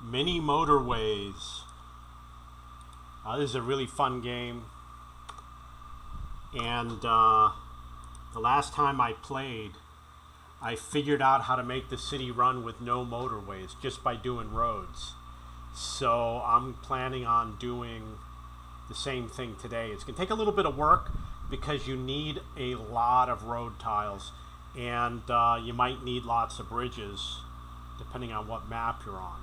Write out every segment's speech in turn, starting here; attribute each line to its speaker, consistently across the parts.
Speaker 1: Mini Motorways. This is a really fun game, and the last time I played, I figured out how to make the city run with no motorways just by doing roads. So I'm planning on doing the same thing today. It's going to take a little bit of work because you need a lot of road tiles, and you might need lots of bridges depending on what map you're on.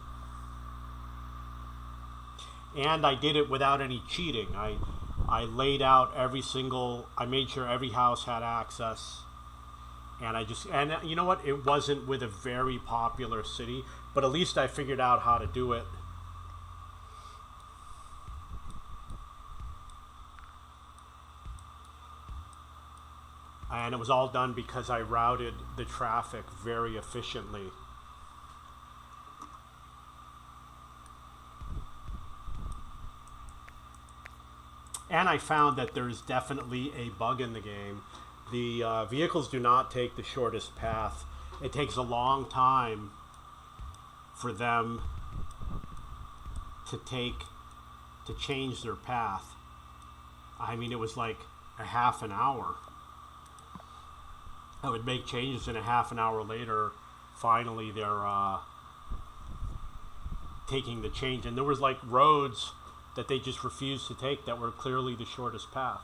Speaker 1: And I did it without any cheating. I laid out I made sure every house had access. And you know what? It wasn't with a very popular city, but at least I figured out how to do it. And it was all done because I routed the traffic very efficiently. And I found that there's definitely a bug in the game. The vehicles do not take the shortest path. It takes a long time for them to change their path. I mean, it was like a half an hour. I would make changes, and a half an hour later, finally they're taking the change. And there was like roads that they just refused to take that were clearly the shortest path.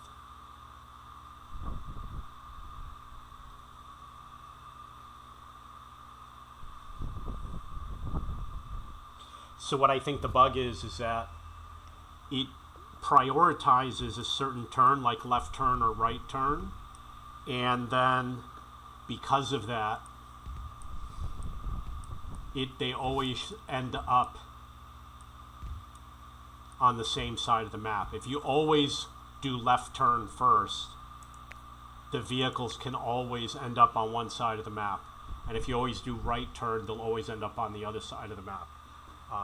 Speaker 1: So what I think the bug is that it prioritizes a certain turn, like left turn or right turn, and then because of that, they always end up on the same side of the map. If you always do left turn first, the vehicles can always end up on one side of the map. And if you always do right turn, they'll always end up on the other side of the map.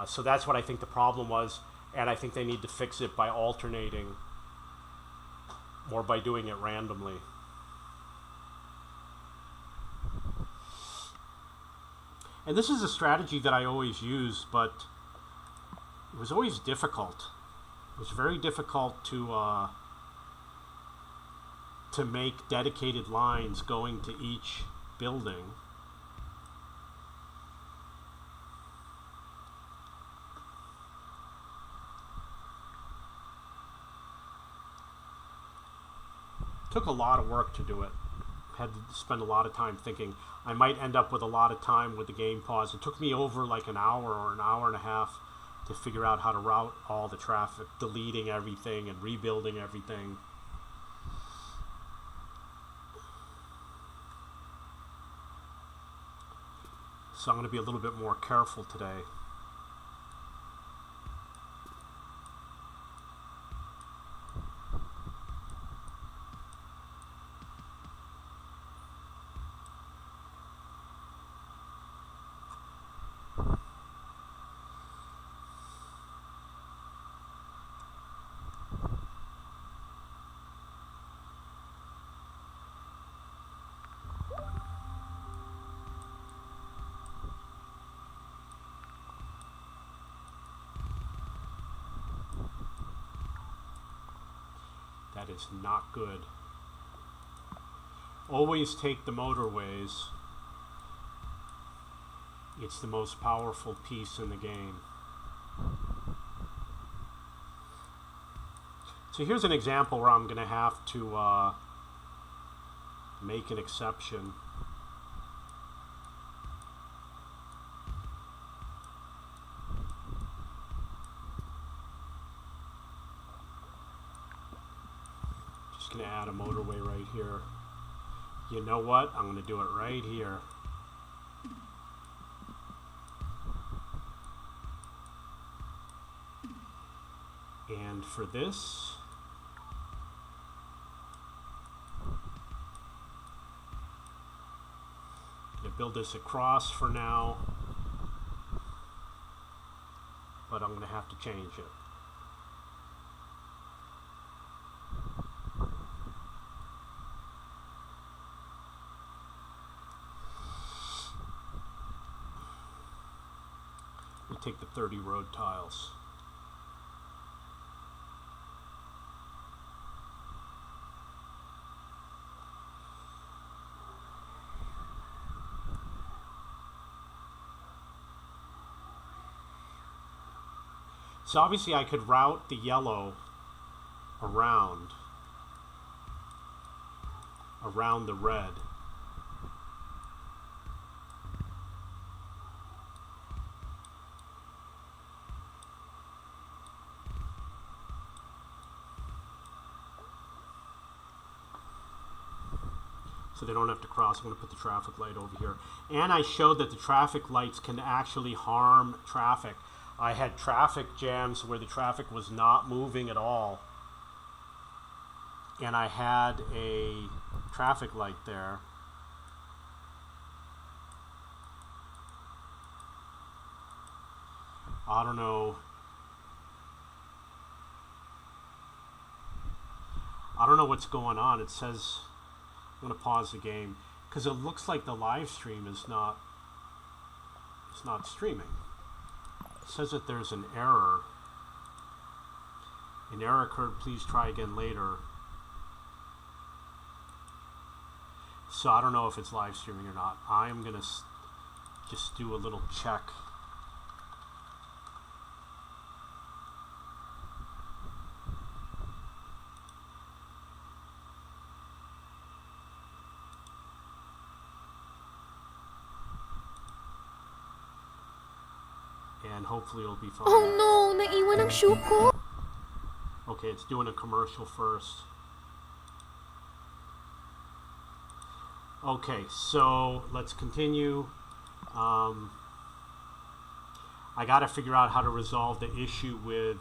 Speaker 1: So that's what I think the problem was, and I think they need to fix it by alternating or by doing it randomly. And this is a strategy that I always use, but it was always difficult. It was very difficult to make dedicated lines going to each building. Took a lot of work to do it. Had to spend a lot of time thinking. I might end up with a lot of time with the game pause. It took me over like an hour or an hour and a half to figure out how to route all the traffic, deleting everything and rebuilding everything. So I'm going to be a little bit more careful today. That is not good. Always take the motorways. It's the most powerful piece in the game. So here's an example where I'm going to have to make an exception. Going to add a motorway right here. You know what? I'm going to do it right here. And for this, I'm going to build this across for now, but I'm going to have to change it. take the 30 road tiles. So obviously I could route the yellow around the red. So they don't have to cross. I'm going to put the traffic light over here. And I showed that the traffic lights can actually harm traffic. I had traffic jams where the traffic was not moving at all. And I had a traffic light there. I don't know. I don't know what's going on. It says, I'm going to pause the game because it looks like the live stream is not streaming. It says that there's an error. An error occurred, please try again later. So I don't know if it's live streaming or not. I'm going to just do a little check. And hopefully it'll be fine.
Speaker 2: Oh no, naiwan ang shoe ko.
Speaker 1: Okay, it's doing a commercial first. Okay, so let's continue. I got to figure out how to resolve the issue with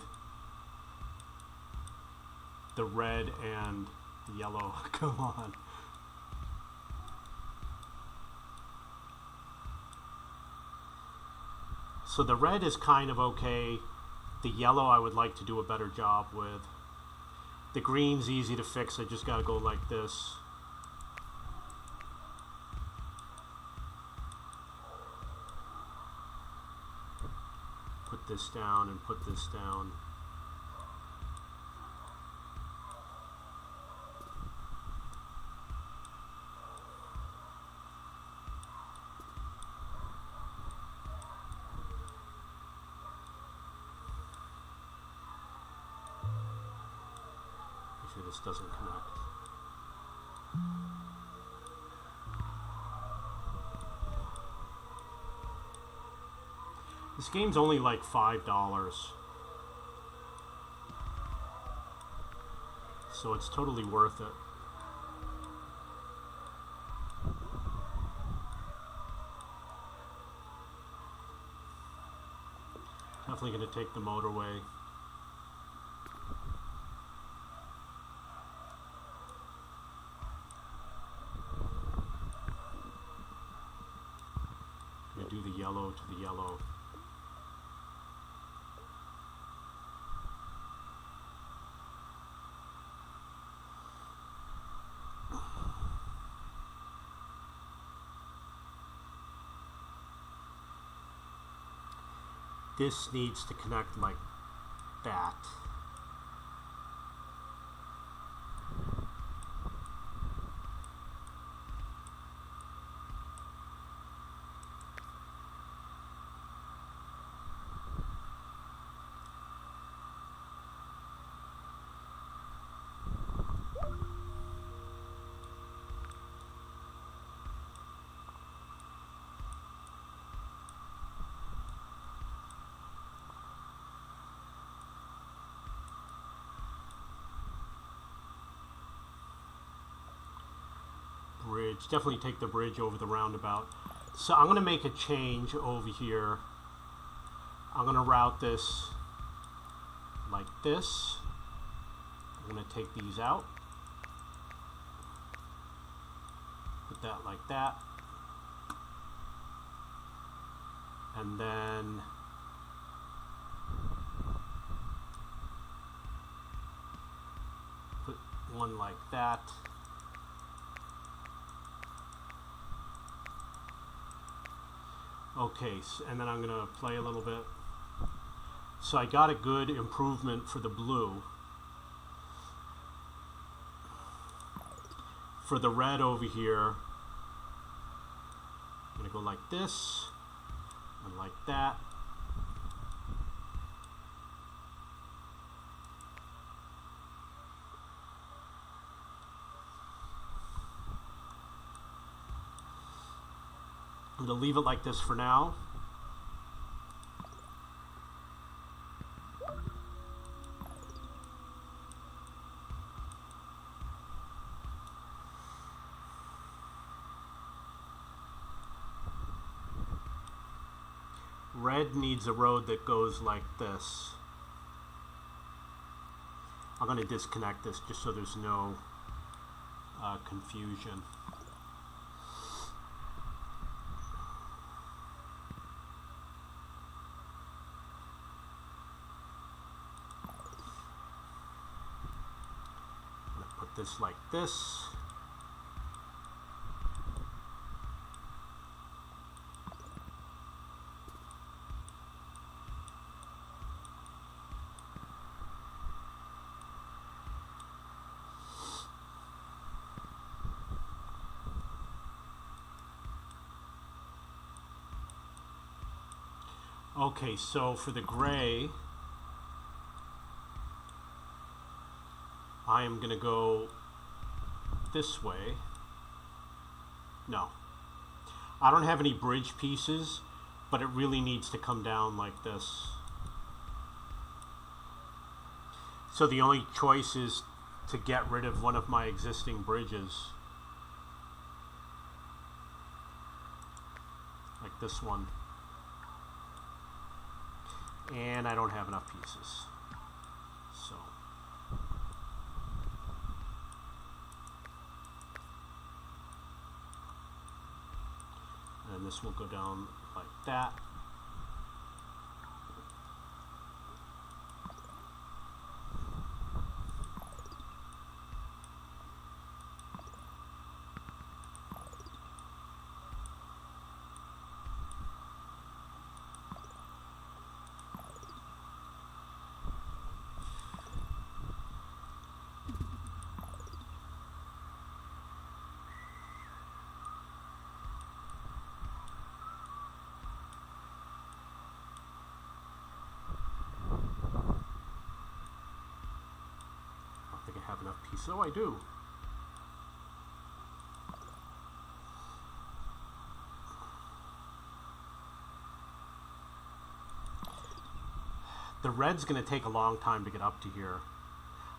Speaker 1: the red and the yellow. Come on. So the red is kind of okay. The yellow I would like to do a better job with. The green's easy to fix. I just got to go like this. Put this down and put this down. Make sure this doesn't connect. This game's only like $5, so it's totally worth it. Definitely going to take the motorway. Going to do the yellow to the yellow. This needs to connect like that. Bridge. Definitely take the bridge over the roundabout. So I'm going to make a change over here. I'm going to route this like this. I'm going to take these out. Put that like that. And then put one like that. Okay, and then I'm going to play a little bit. so I got a good improvement for the blue. For the red over here, I'm going to go like this and like that. I'm going to leave it like this for now. Red needs a road that goes like this. I'm going to disconnect this just so there's no confusion. I'm going to put this like this. Okay, so for the gray, I am going to go this way. No. I don't have any bridge pieces, but it really needs to come down like this. So the only choice is to get rid of one of my existing bridges. Like this one. And I don't have enough pieces. So and this will go down like that. Have enough pieces. Oh, I do. The red's going to take a long time to get up to here.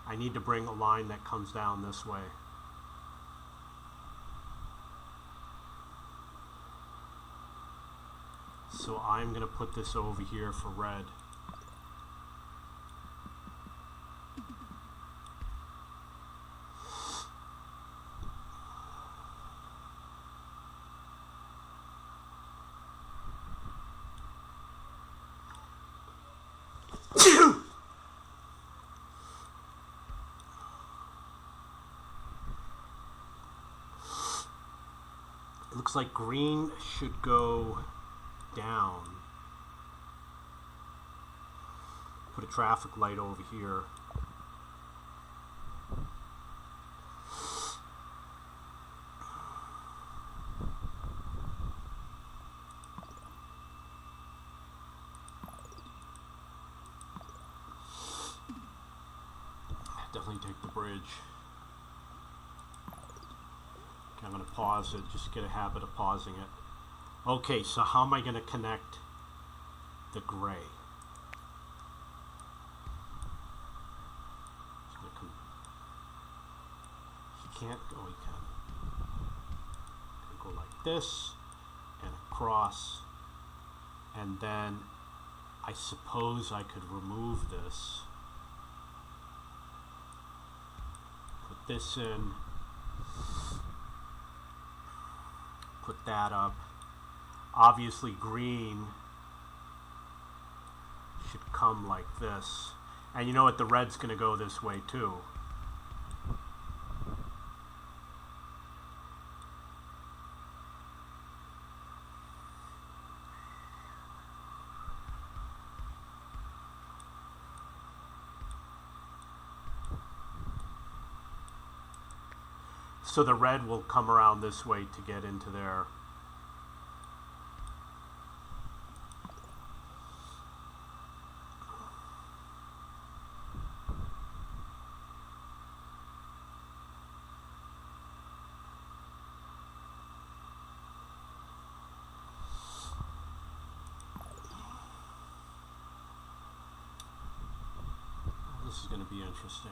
Speaker 1: I need to bring a line that comes down this way. So I'm going to put this over here for red. It looks like green should go down. Put a traffic light over here. Definitely take the bridge. Okay, I'm going to pause it, just get a habit of pausing it. Okay, so how am I going to connect the gray? He can't go, he can go like this and across, and then I suppose I could remove this. This in, put that up. Obviously green should come like this, and you know what, the red's going to go this way too. So the red will come around this way to get into there. This is going to be interesting.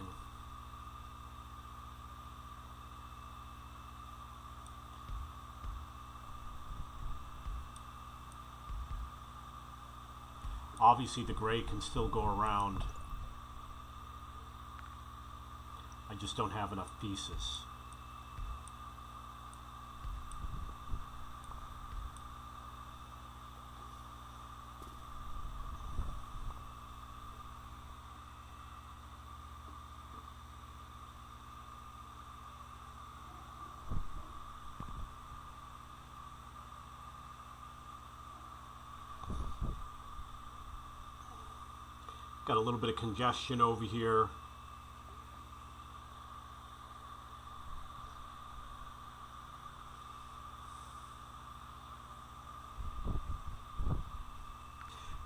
Speaker 1: Obviously the gray can still go around. I just don't have enough pieces. Got a little bit of congestion over here.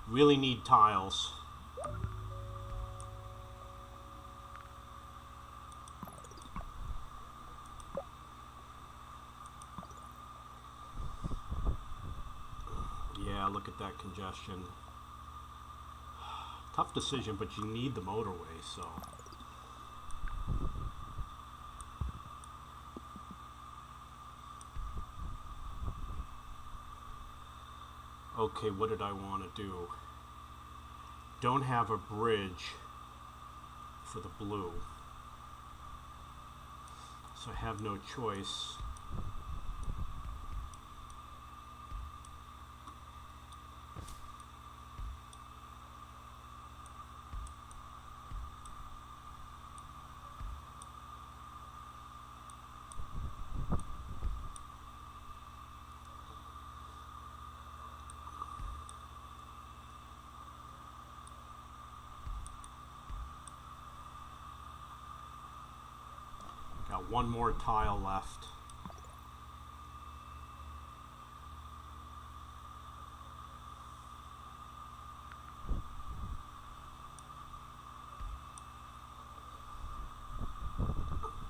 Speaker 1: Really need tiles. Yeah, look at that congestion. Tough decision, but you need the motorway, so. Okay, what did I want to do? Don't have a bridge for the blue. So I have no choice. Got one more tile left.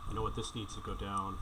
Speaker 1: You know what? This needs to go down.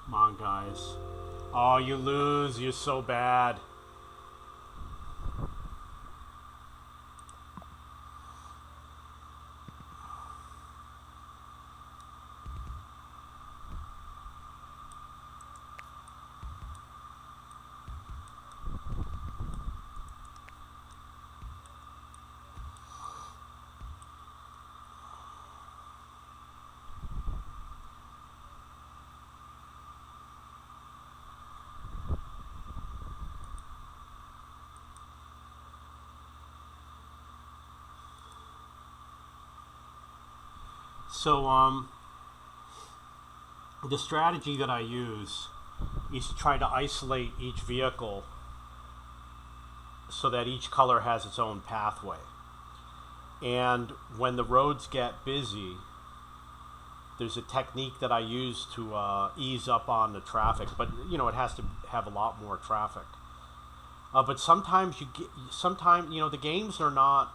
Speaker 1: Come on, guys. Oh, you lose. You're so bad. So, the strategy that I use is to try to isolate each vehicle so that each color has its own pathway. And when the roads get busy, there's a technique that I use to ease up on the traffic, but you know, it has to have a lot more traffic. But sometimes the games are not,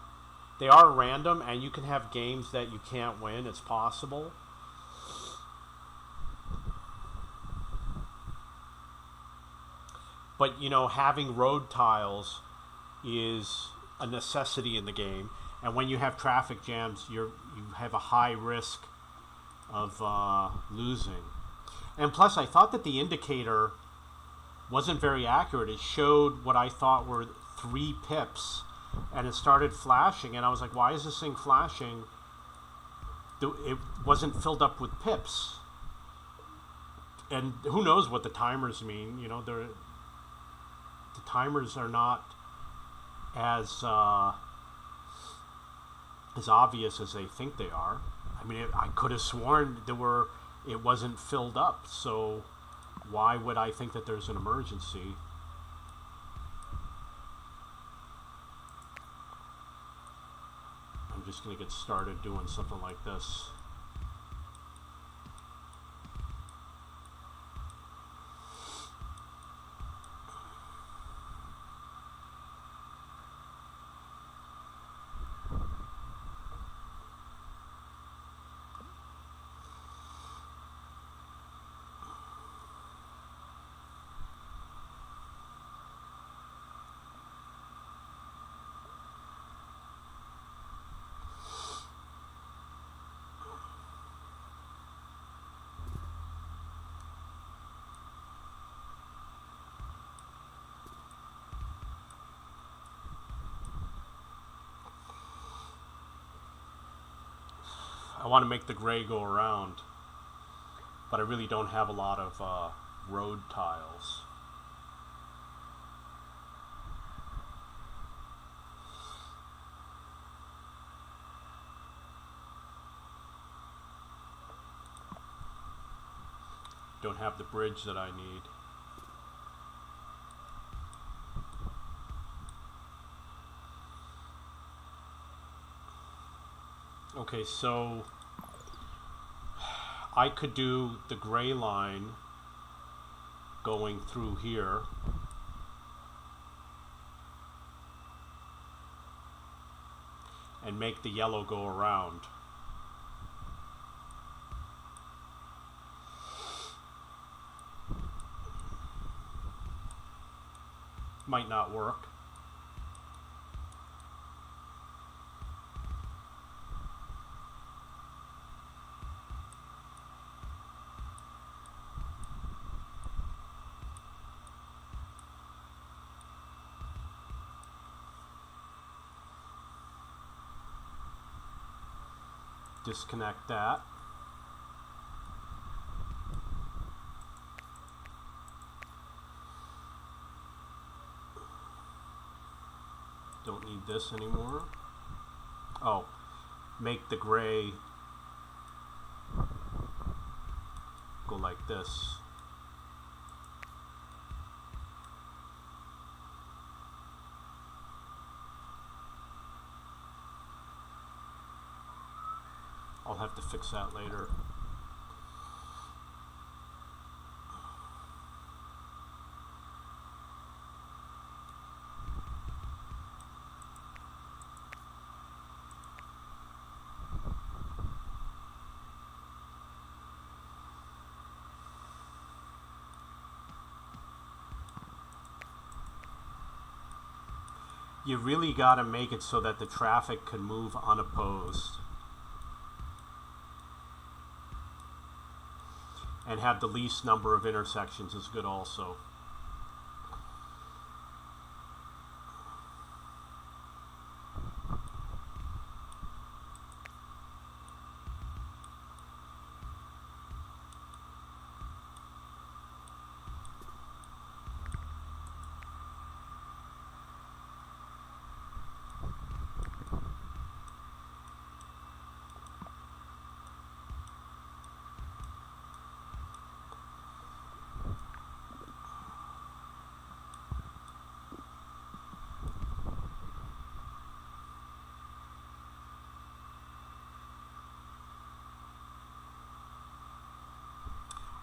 Speaker 1: they are random, and you can have games that you can't win. It's possible. But you know, having road tiles is a necessity in the game, and when you have traffic jams, you have a high risk of losing. And plus, I thought that the indicator wasn't very accurate. It showed what I thought were 3 pips, and it started flashing, and I was like, why is this thing flashing? It wasn't filled up with pips. And who knows what the timers mean? You know, the timers are not as obvious as they think they are. I mean, I could have sworn it wasn't filled up, so why would I think that there's an emergency? I'm just going to get started doing something like this. I want to make the gray go around, but I really don't have a lot of road tiles. Don't have the bridge that I need. Okay, so I could do the gray line going through here. And make the yellow go around. Might not work. Disconnect that. Don't need this anymore. Oh, make the gray go like this. I'll have to fix that later. You really got to make it so that the traffic can move unopposed. And have the least number of intersections is good also.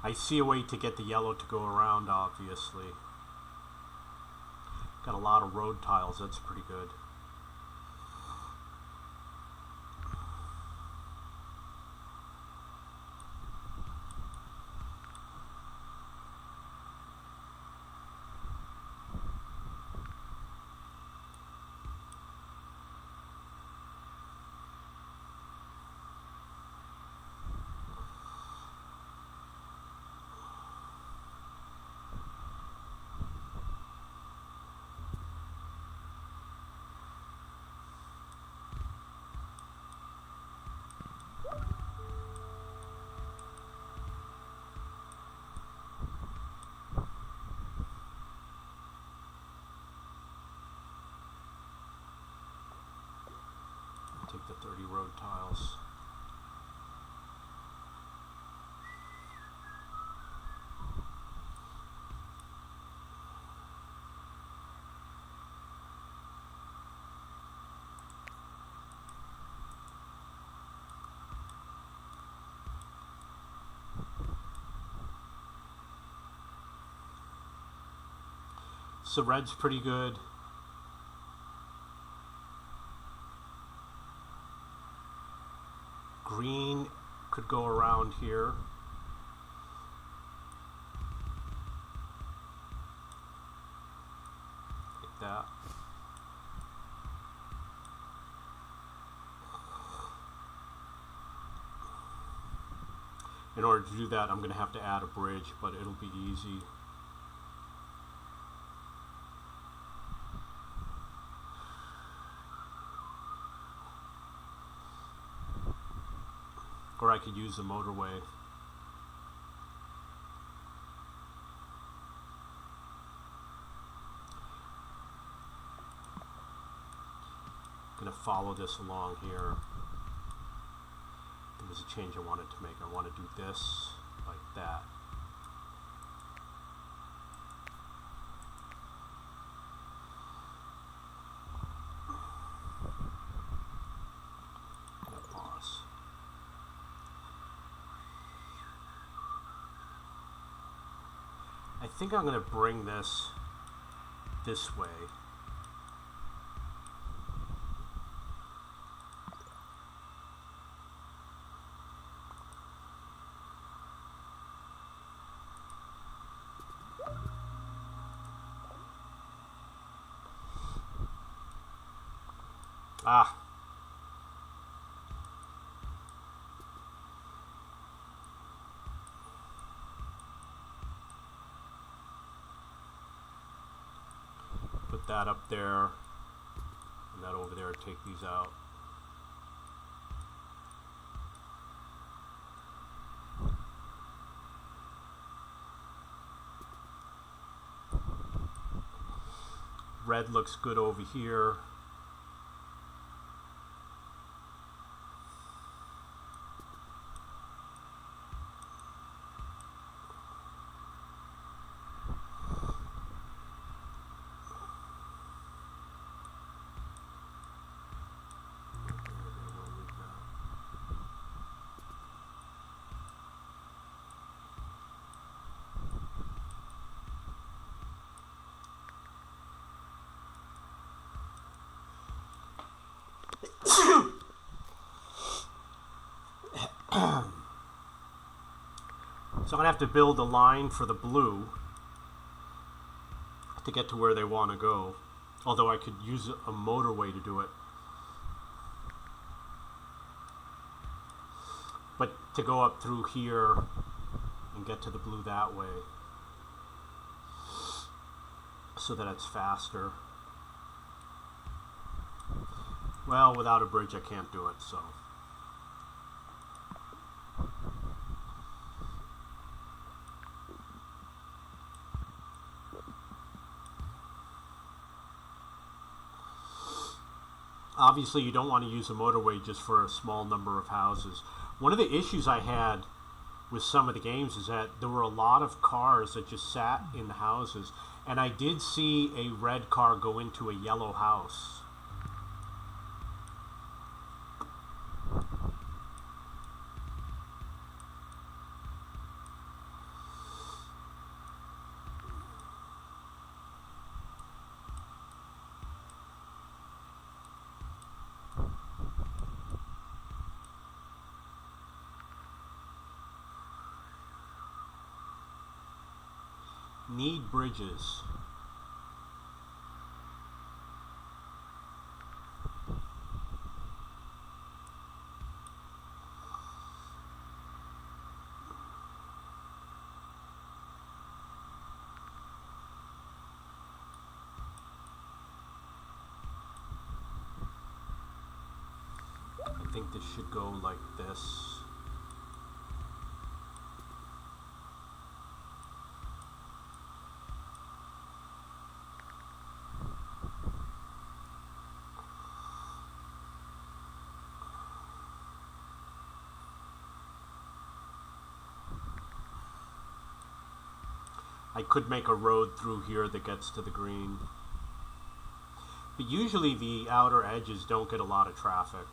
Speaker 1: I see a way to get the yellow to go around, obviously. Got a lot of road tiles, that's pretty good. Take the 30 road tiles. So red's pretty good. Green could go around here. Like that. In order to do that, I'm going to have to add a bridge, but it'll be easy. Or I could use the motorway. Gonna follow this along here. There was a change I wanted to make. I want to do this like that. Pause. I think I'm going to bring this way. Ah. Put that up there, and that over there, take these out. Red looks good over here. So I'm going to have to build a line for the blue to get to where they want to go. Although I could use a motorway to do it. But to go up through here and get to the blue that way. So that it's faster. Well, without a bridge I can't do it, so. Obviously, you don't want to use a motorway just for a small number of houses. One of the issues I had with some of the games is that there were a lot of cars that just sat in the houses. And I did see a red car go into a yellow house. need bridges. I think this should go like this. I could make a road through here that gets to the green. But usually the outer edges don't get a lot of traffic.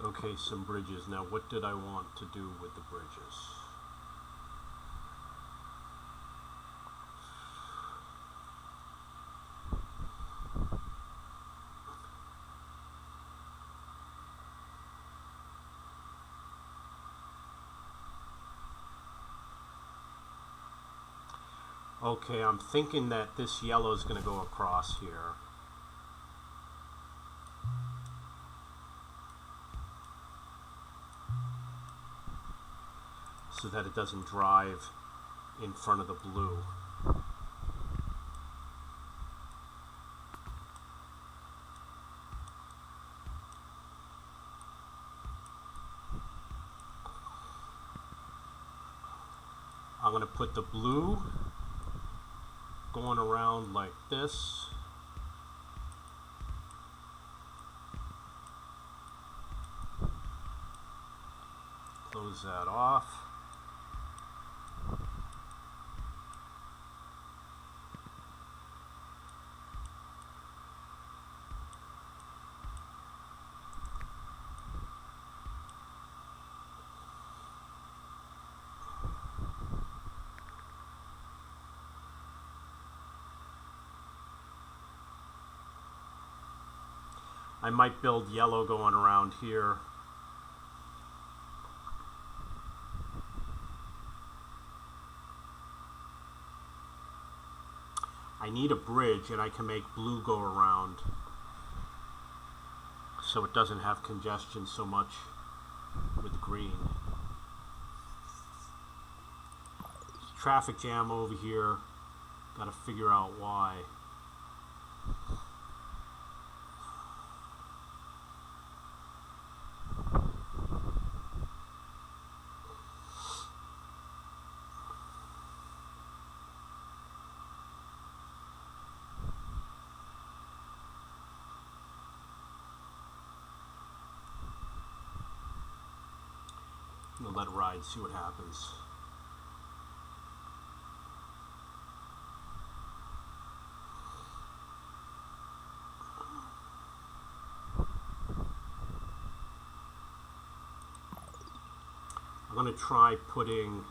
Speaker 1: Okay, some bridges. Now, what did I want to do with the bridges? Okay, I'm thinking that this yellow is going to go across here. So that it doesn't drive in front of the blue. I'm going to put the blue going around like this. Close that off. I might build yellow going around here. I need a bridge, and I can make blue go around so it doesn't have congestion so much with green. Traffic jam over here. Got to figure out why. We'll let it ride, see what happens. I'm going to try putting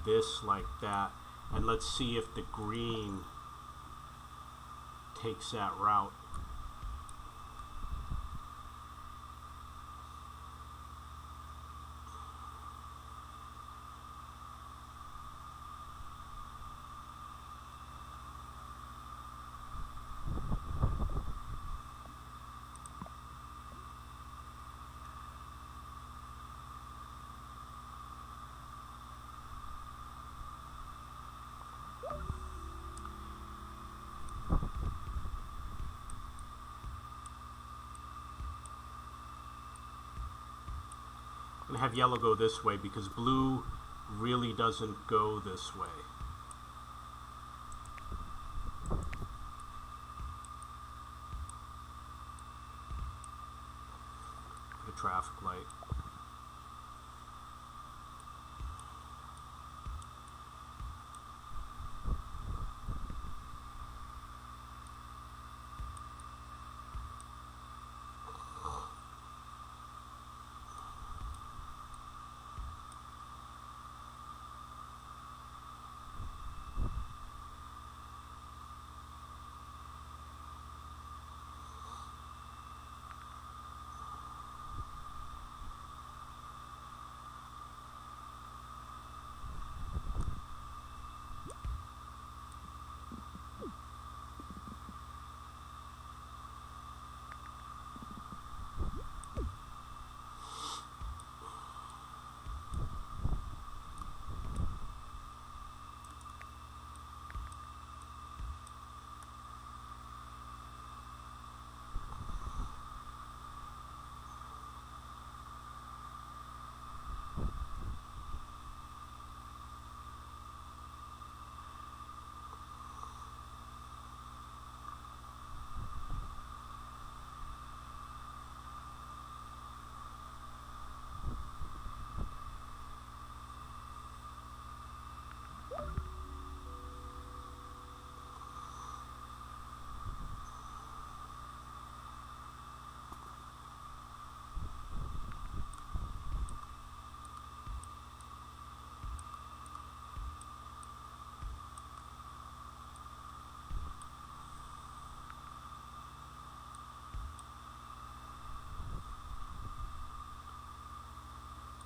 Speaker 1: this like that, and let's see if the green takes that route. I'm going to have yellow go this way because blue really doesn't go this way. traffic light.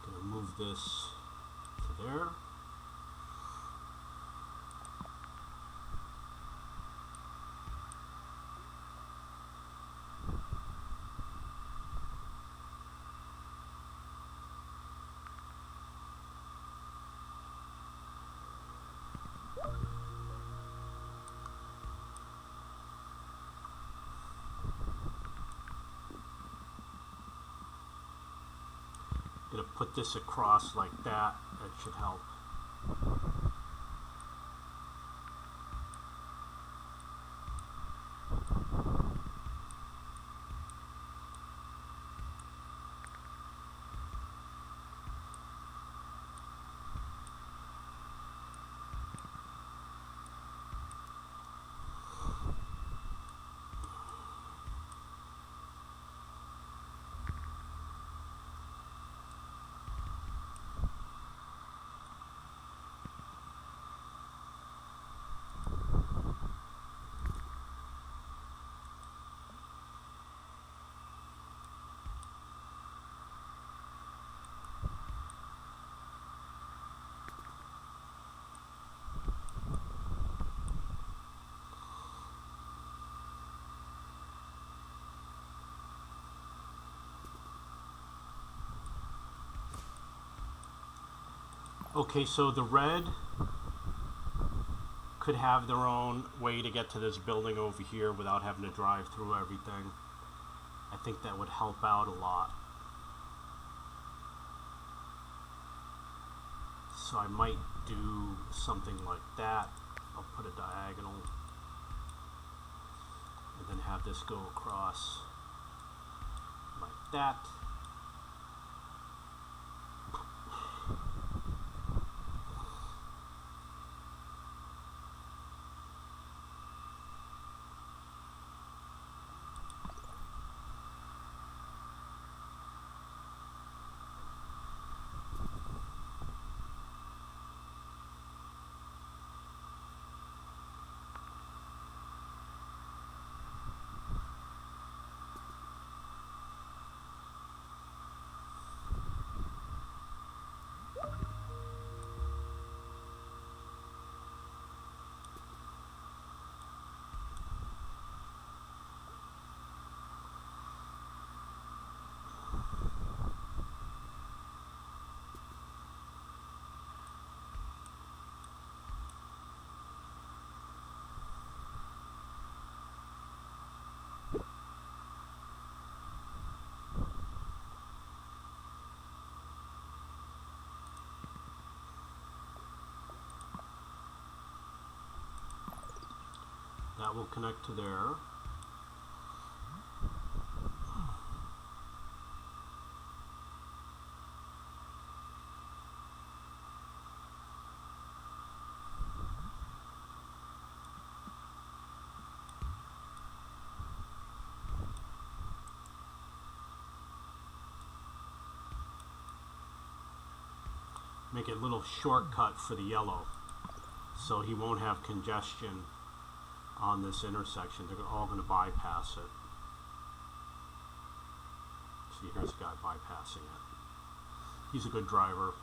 Speaker 1: Gonna move this to there. Gonna put this across like that. That should help. Okay, so the red could have their own way to get to this building over here without having to drive through everything. I think that would help out a lot. So I might do something like that. I'll put a diagonal and then have this go across like that. That will connect to there. make a little shortcut for the yellow, so he won't have congestion on this intersection. They're all going to bypass it. See, here's a guy bypassing it. He's a good driver.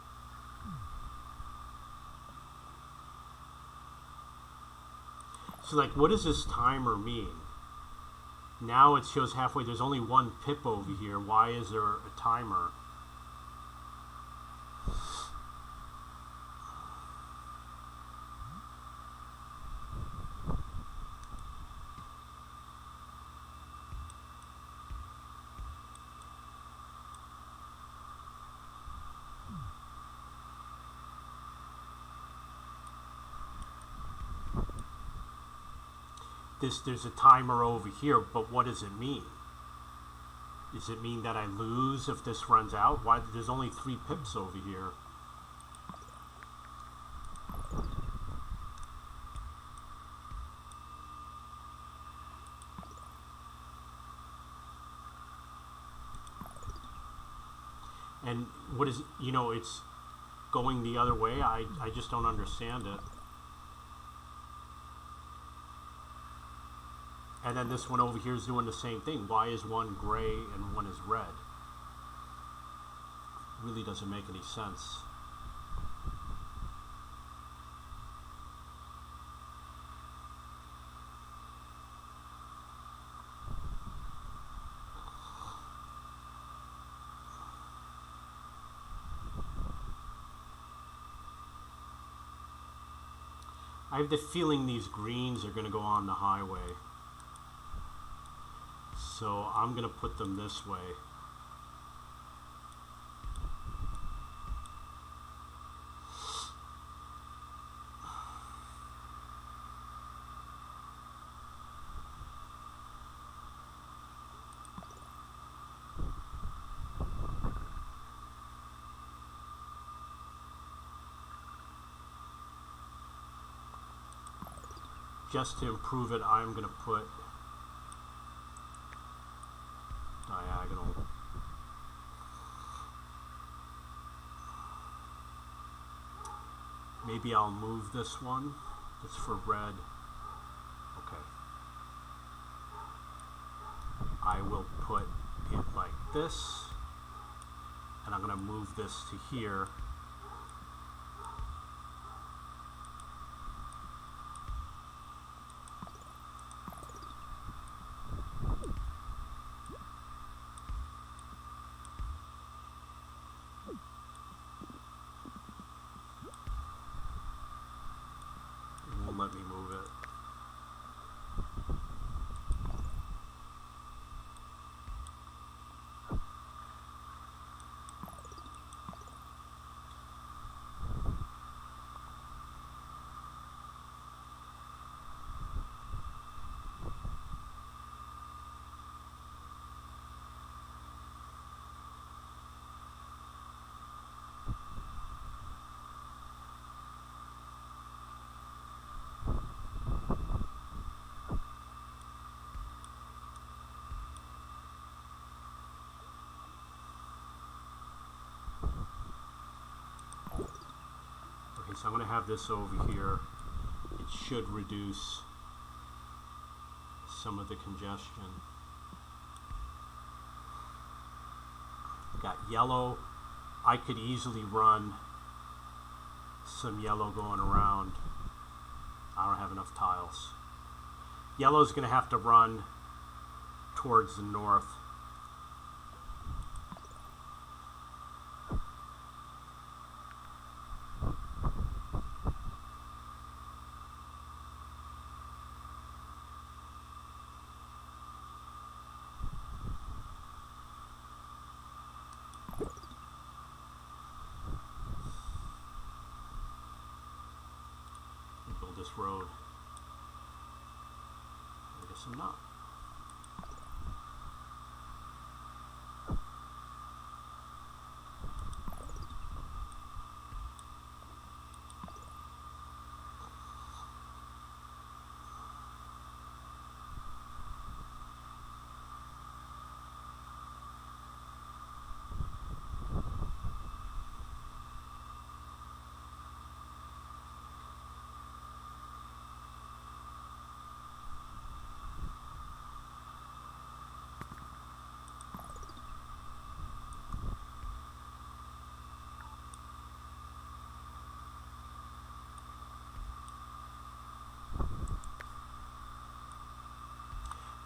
Speaker 1: So like, what does this timer mean? Now it shows halfway. There's only one pip over here. Why is there a timer? There's a timer over here, but what does it mean? Does it mean that I lose if this runs out? Why? There's only 3 pips over here. And what is, you know, it's going the other way. I just don't understand it. And then this one over here is doing the same thing. Why is one gray and one is red? It really doesn't make any sense. I have the feeling these greens are going to go on the highway. So I'm going to put them this way. Just to improve it, I'm going to put diagonal. Maybe I'll move this one. It's for red. Okay. I will put it like this, and I'm going to move this to here. Let me move it. So I'm going to have this over here. It should reduce some of the congestion. Got yellow. I could easily run some yellow going around. I don't have enough tiles. Yellow's going to have to run towards the north. Build this road. I guess I'm not.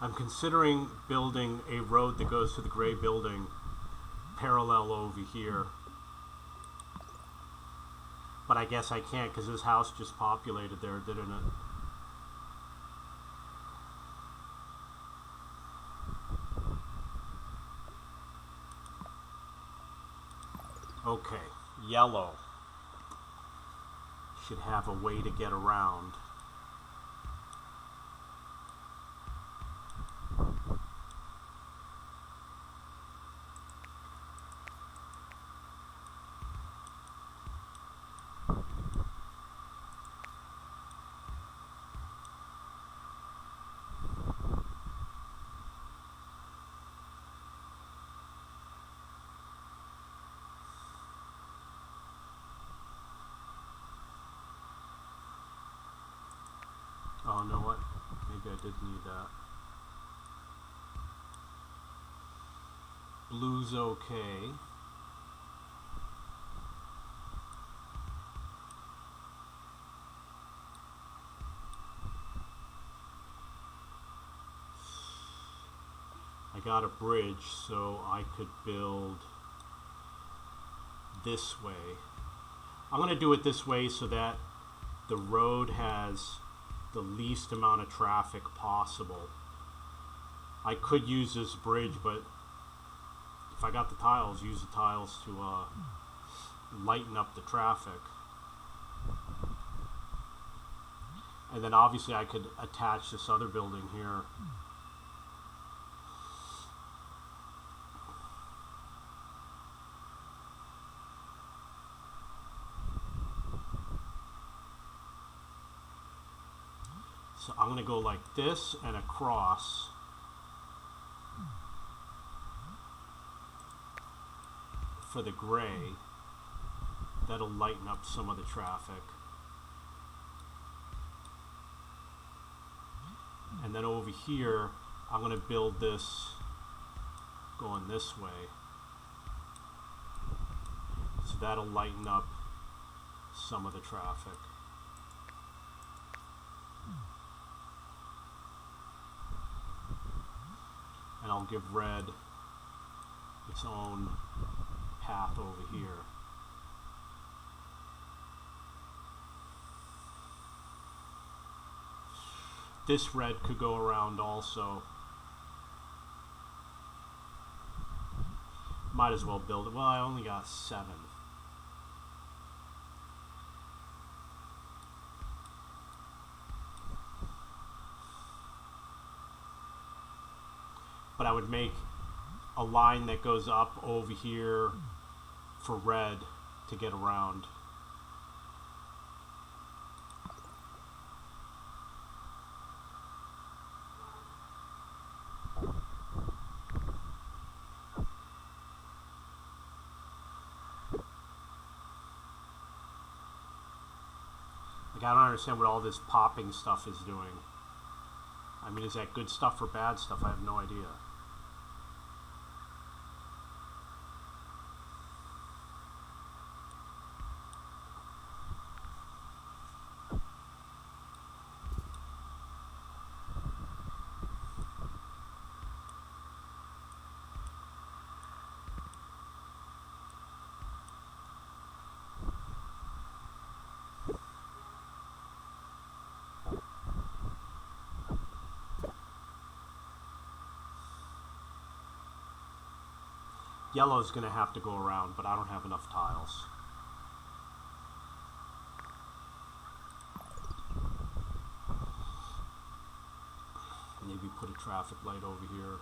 Speaker 1: I'm considering building a road that goes to the gray building parallel over here. But I guess I can't because this house just populated there, didn't it? Okay, yellow should have a way to get around. Oh, you know what? Maybe I did need that. Blue's okay. I got a bridge, so I could build this way. I'm going to do it this way so that the road has the least amount of traffic possible. I could use this bridge, but if I got the tiles, use the tiles to lighten up the traffic. And then obviously I could attach this other building here. So I'm going to go like this and across. For the gray. That'll lighten up some of the traffic. And then over here, I'm going to build this going this way. So that'll lighten up some of the traffic. And I'll give red its own path over here. This red could go around also. Might as well build it. Well, I only got 7. But I would make a line that goes up over here for red to get around. Like, I don't understand what all this popping stuff is doing. I mean, is that good stuff or bad stuff? I have no idea. Yellow's going to have to go around, but I don't have enough tiles. Maybe put a traffic light over here.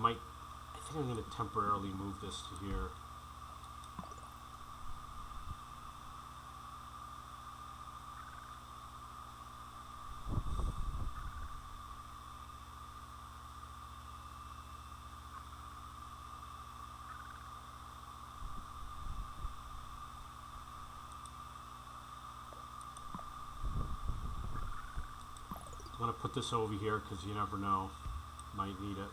Speaker 1: I think I'm going to temporarily move this to here. going to put this over here because you never know. Might need it.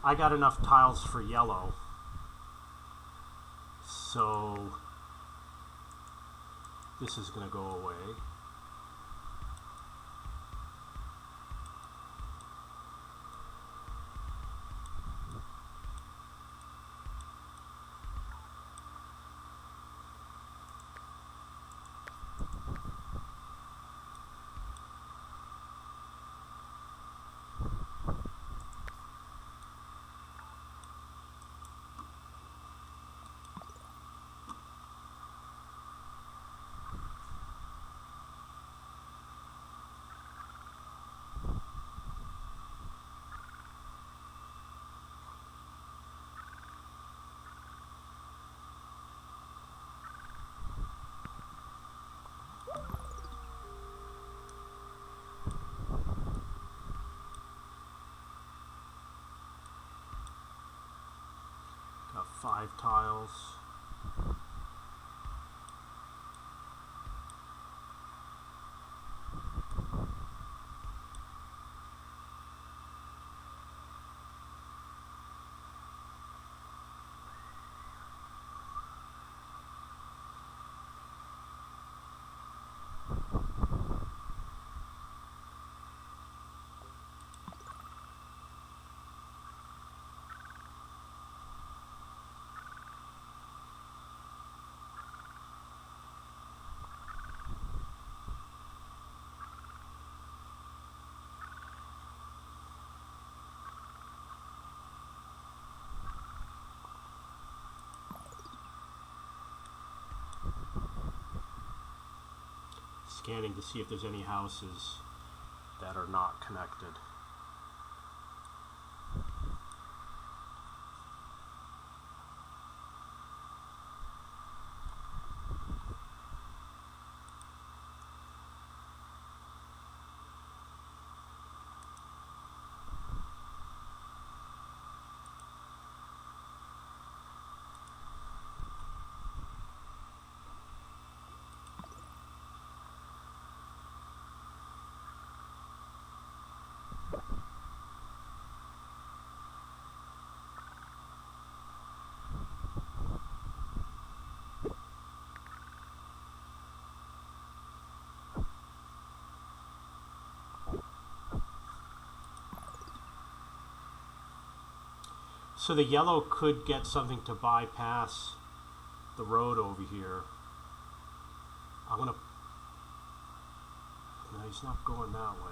Speaker 1: I got enough tiles for yellow. So this is going to go away. Got 5 tiles. Scanning to see if there's any houses that are not connected. So the yellow could get something to bypass the road over here. I'm gonna... No, he's not going that way.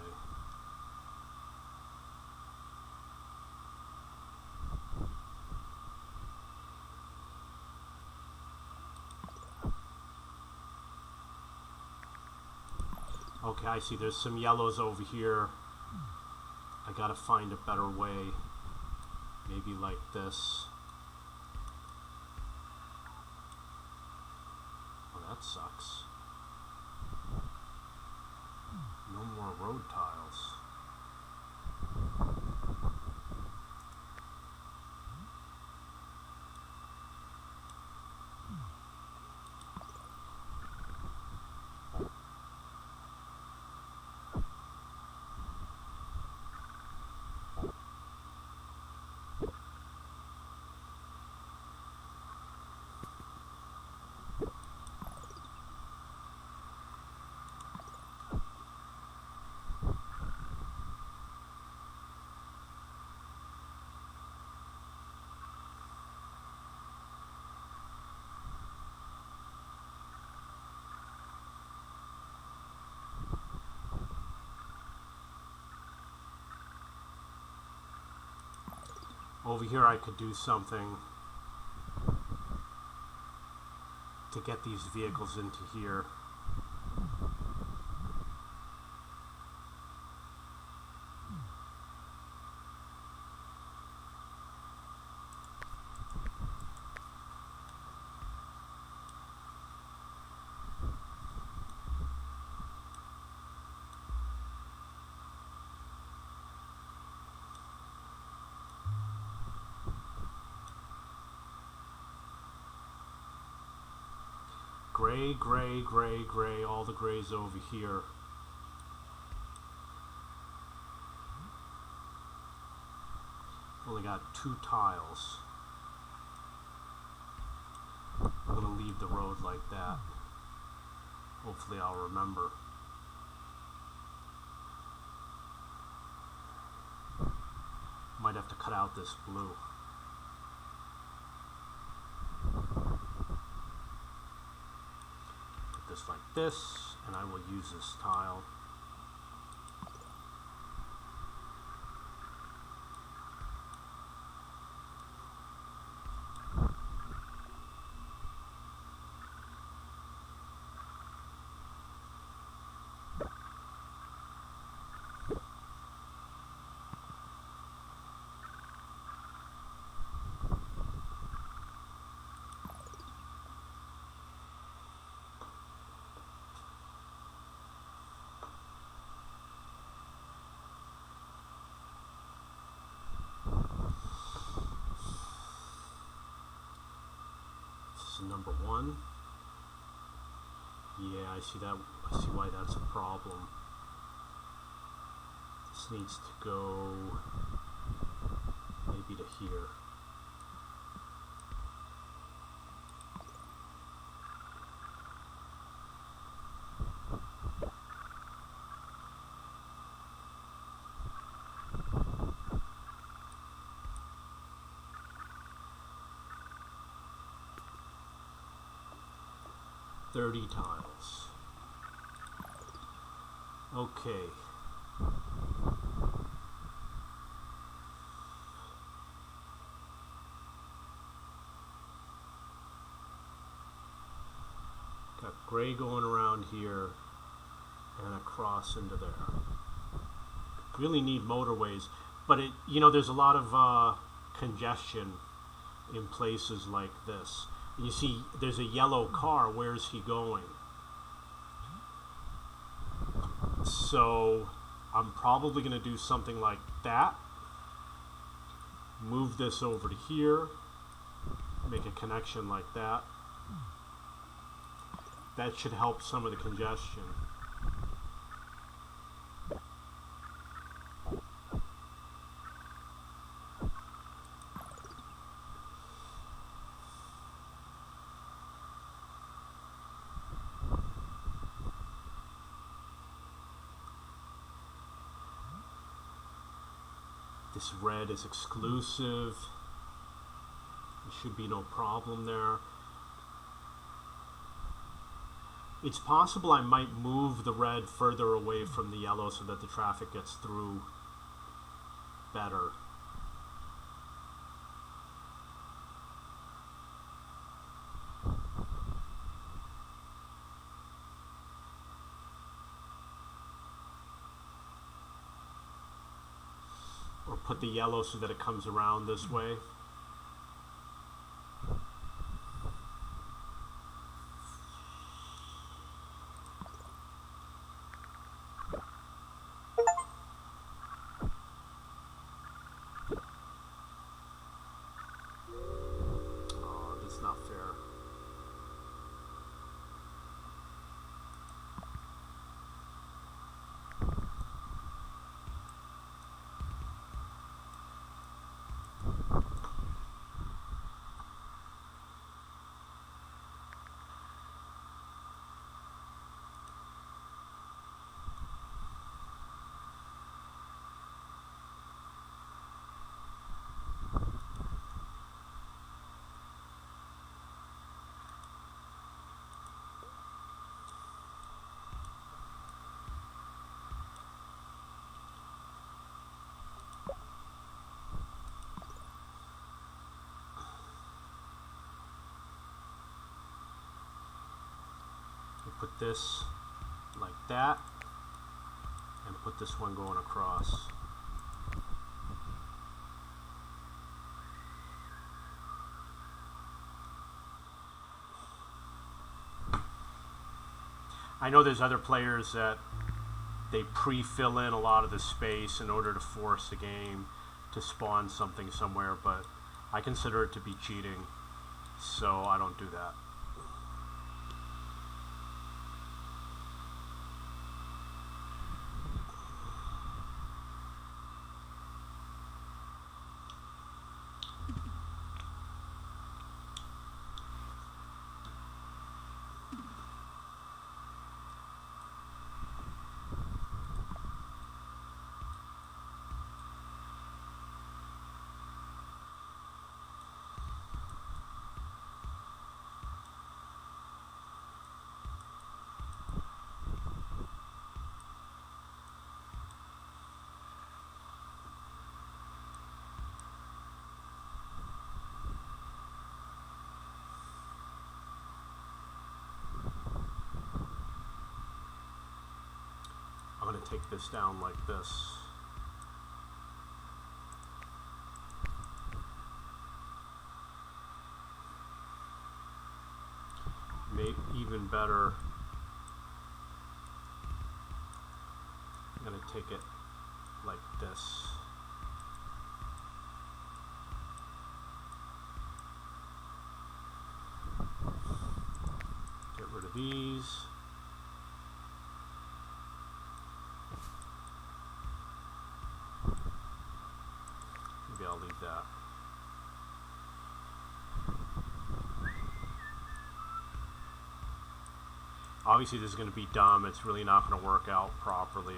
Speaker 1: Okay, I see there's some yellows over here. I gotta find a better way. Maybe like this. Oh, that sucks. No more road tiles. Over here I could do something to get these vehicles into here. gray, gray, gray, gray, all the grays over here. Only got 2 tiles. I'm going to leave the road like that. Hopefully I'll remember. Might have to cut out this blue. Put this like this, and I will use this tile. Number 1. Yeah, I see that. I see why that's a problem. This needs to go maybe to here. Thirty tiles. Okay. Got gray going around here and across into there. Really need motorways, but it, you know, there's a lot of congestion in places like this. You see, there's a yellow car. Where's he going? So I'm probably going to do something like that. Move this over to here. Make a connection like that. That should help some of the congestion. This red is exclusive. There should be no problem there. It's possible I might move the red further away from the yellow so that the traffic gets through better. Or put the yellow so that it comes around this way. Oh, that's not fair. Put this like that, and put this one going across. I know there's other players that they pre-fill in a lot of the space in order to force the game to spawn something somewhere, but I consider it to be cheating, so I don't do that. going to take this down like this. Even better, I'm going to take it like this. Get rid of these. Maybe I'll leave that. Obviously this is going to be dumb. It's really not going to work out properly.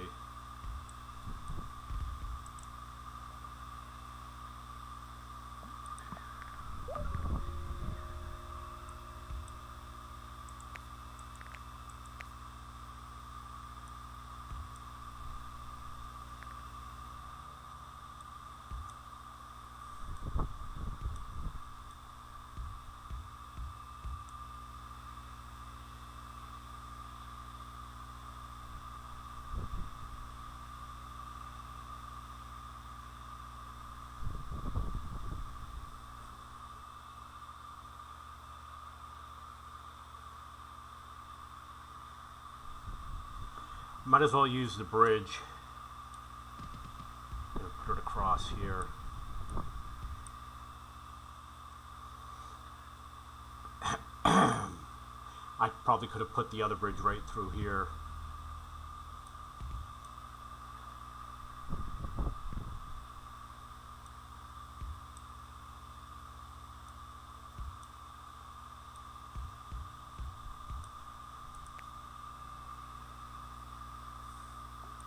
Speaker 1: Might as well use the bridge. I'm going to put it across here. I probably could have put the other bridge right through here.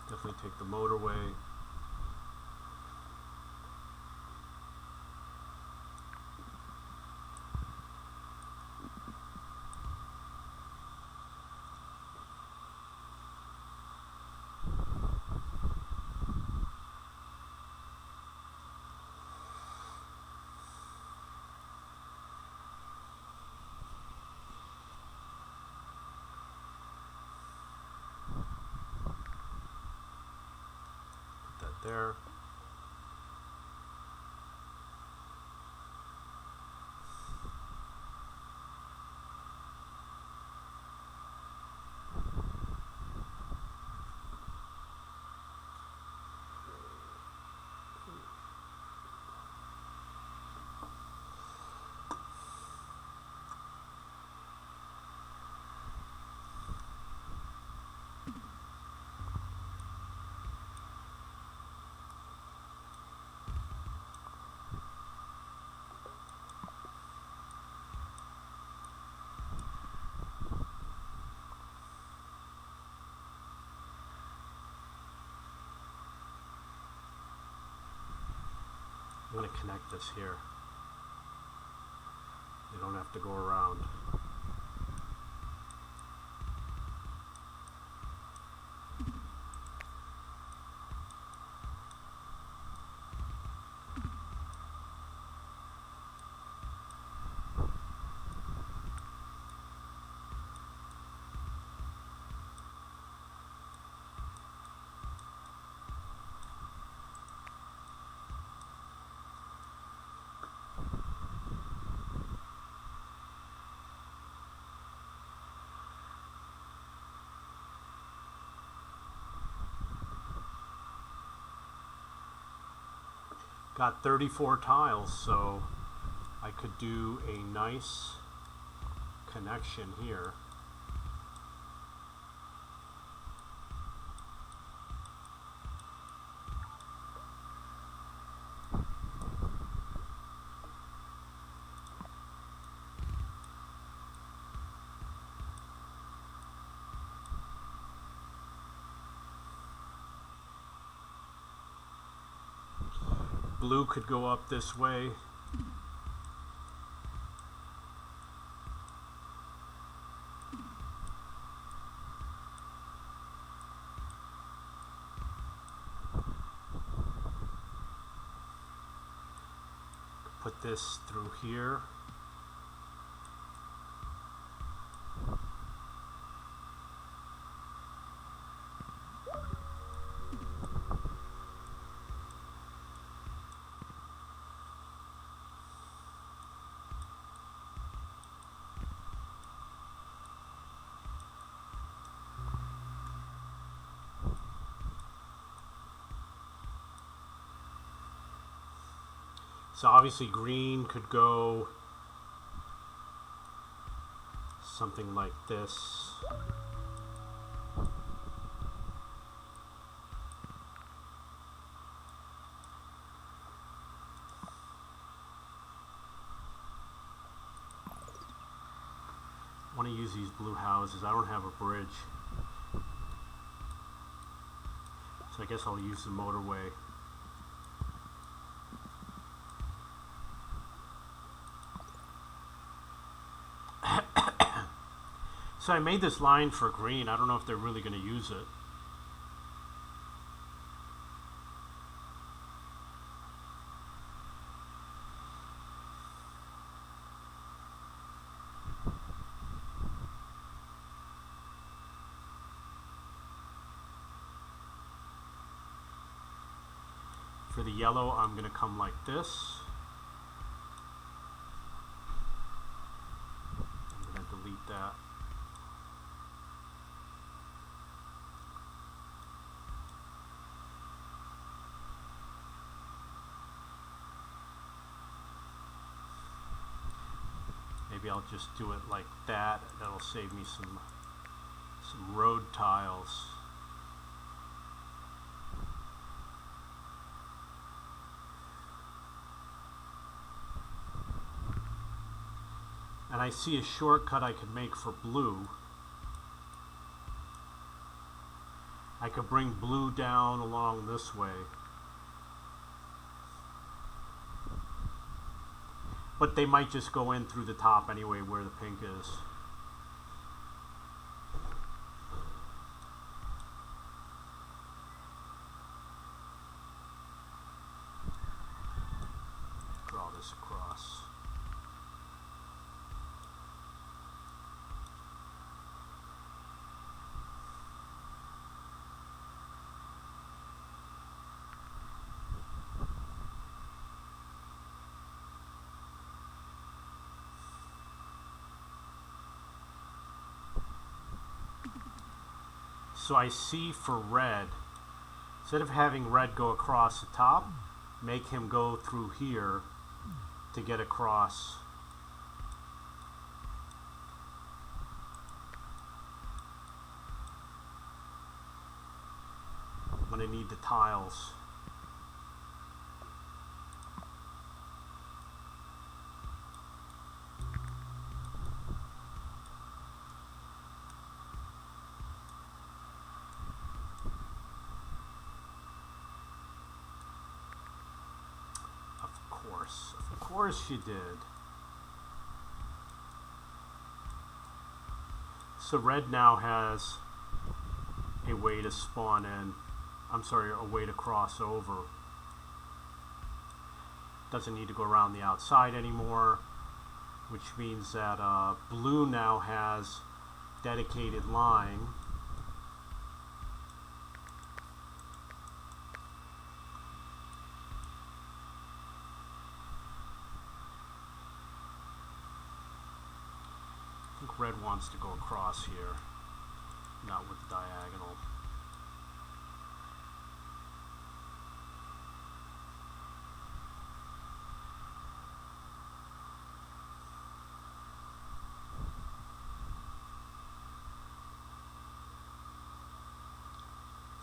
Speaker 1: Definitely take the motorway. Put that there. I'm going to connect this here. You don't have to go around. Got 34 tiles, so I could do a nice connection here. Blue could go up this way. Put this through here. So obviously green could go something like this. I want to use these blue houses. I don't have a bridge. So I guess I'll use the motorway. So I made this line for green. I don't know if they're really going to use it. For the yellow, I'm going to come like this. I'm going to delete that. Maybe I'll just do it like that. That'll save me some road tiles. And I see a shortcut I could make for blue. I could bring blue down along this way. But they might just go in through the top anyway where the pink is. Draw this across. So I see for red, instead of having red go across the top, make him go through here to get across. When I need the tiles. Of course you did. So red now has a way to spawn in. I'm sorry, a way to cross over. Doesn't need to go around the outside anymore, which means that blue now has dedicated line. I think red wants to go across here, not with the diagonal.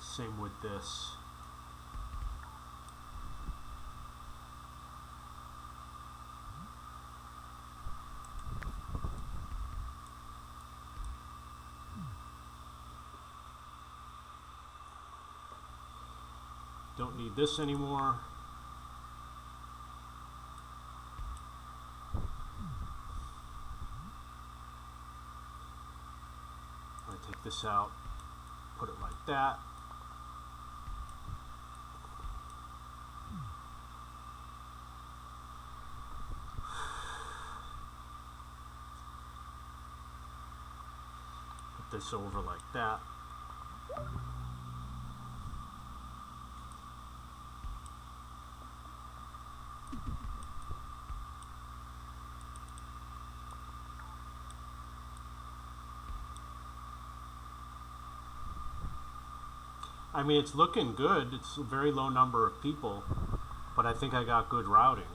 Speaker 1: Same with this. Don't need this anymore. I take this out, put it like that. Put this over like that. I mean, it's looking good. It's a very low number of people, but I think I got good routing.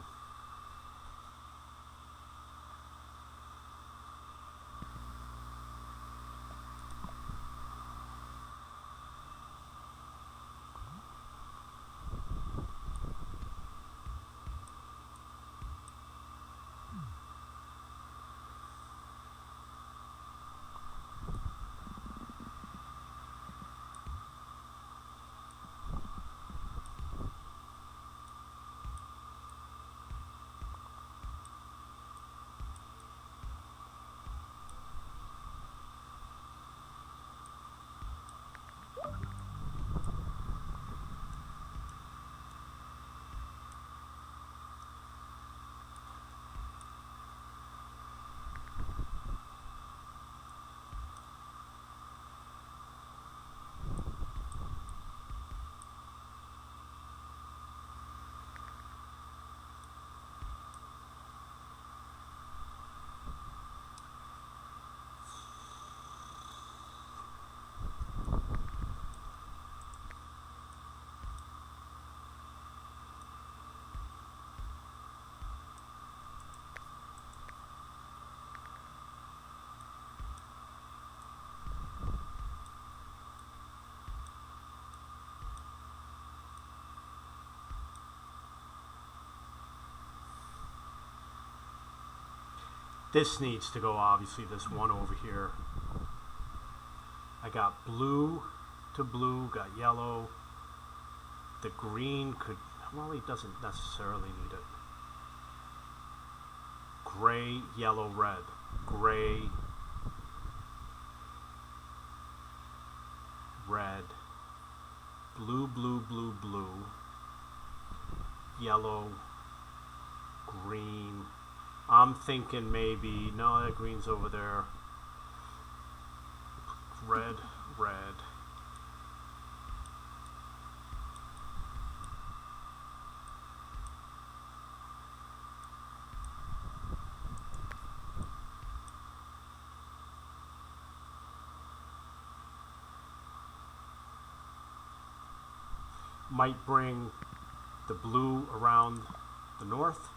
Speaker 1: This needs to go, obviously, this one over here. I got blue to blue, got yellow. The green could, well, he doesn't necessarily need it. Gray, yellow, red. Gray, red, blue, blue, blue, blue, yellow, green. I'm thinking maybe, no, that green's over there. Red, red. Might bring the blue around the north.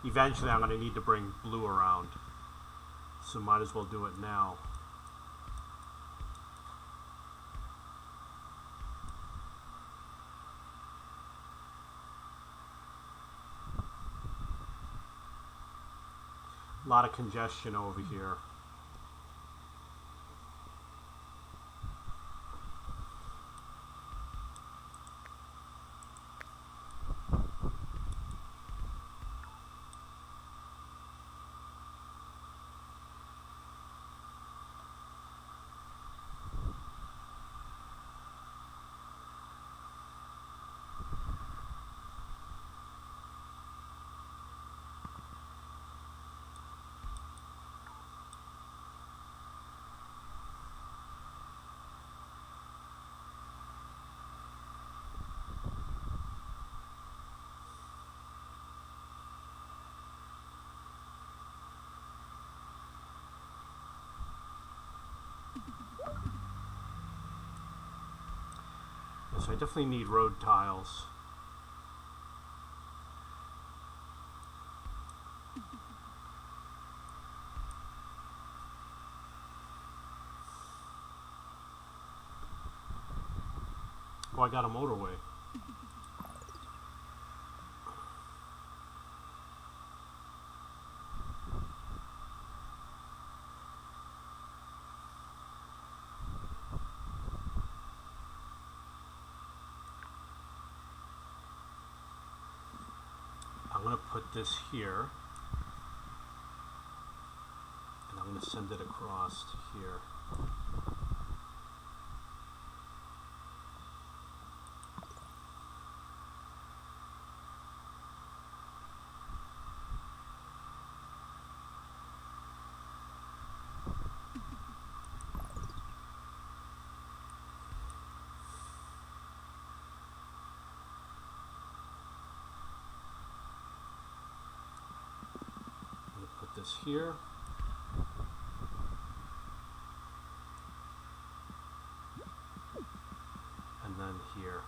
Speaker 1: Eventually I'm going to need to bring blue around, so might as well do it now. A lot of congestion over here. So I definitely need road tiles. Oh, I got a motorway. I'm going to put this here, and I'm going to send it across to here. This here, and then here.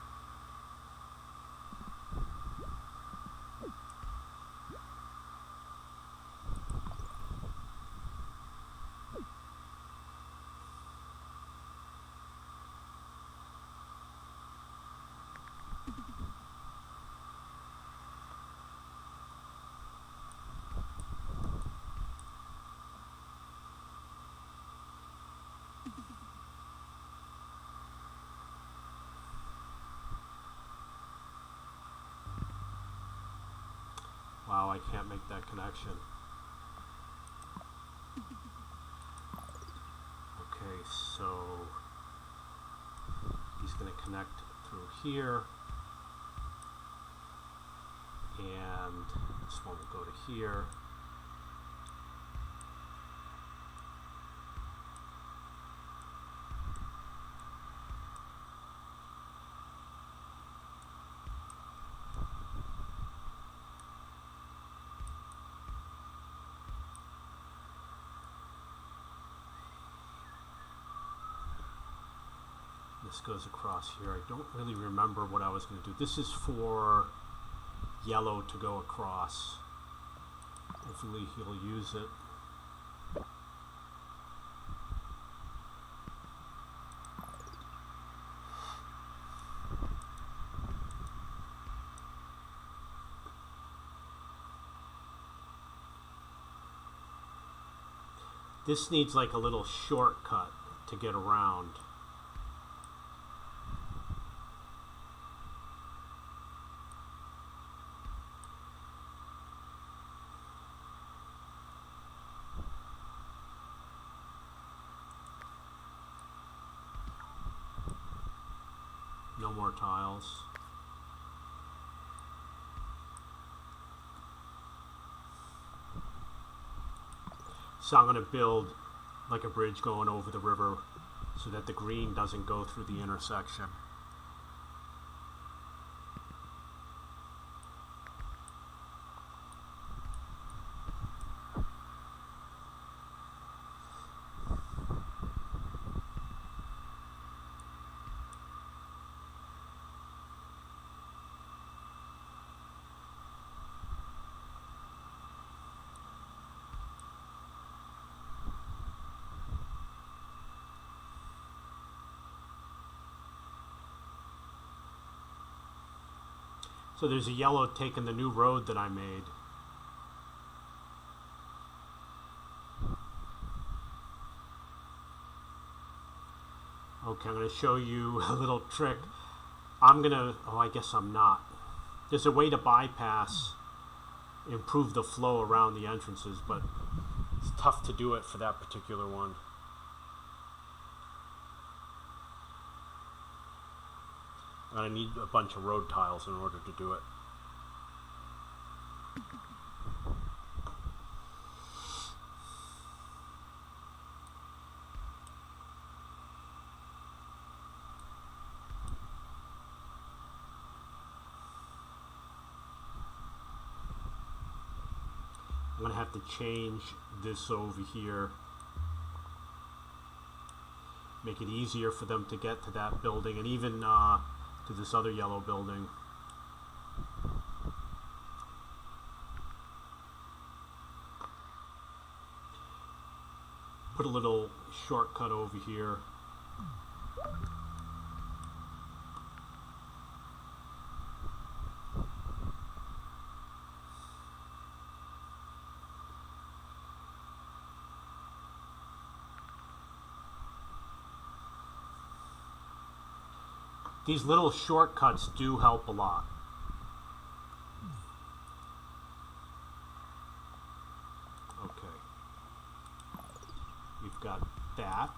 Speaker 1: Wow, I can't make that connection. Okay, so he's going to connect through here, and this one will go to here. This goes across here. I don't really remember what I was going to do. This is for yellow to go across. Hopefully he'll use it. This needs like a little shortcut to get around. No more tiles. So I'm going to build like a bridge going over the river so that the green doesn't go through the intersection. So there's a yellow taking the new road that I made. Okay, I'm going to show you a little trick. I guess I'm not. There's a way to bypass, improve the flow around the entrances, but it's tough to do it for that particular one. And I need a bunch of road tiles in order to do it. I'm going to have to change this over here. Make it easier for them to get to that building and even to this other yellow building. Put a little shortcut over here. These little shortcuts do help a lot. Okay. We've got that.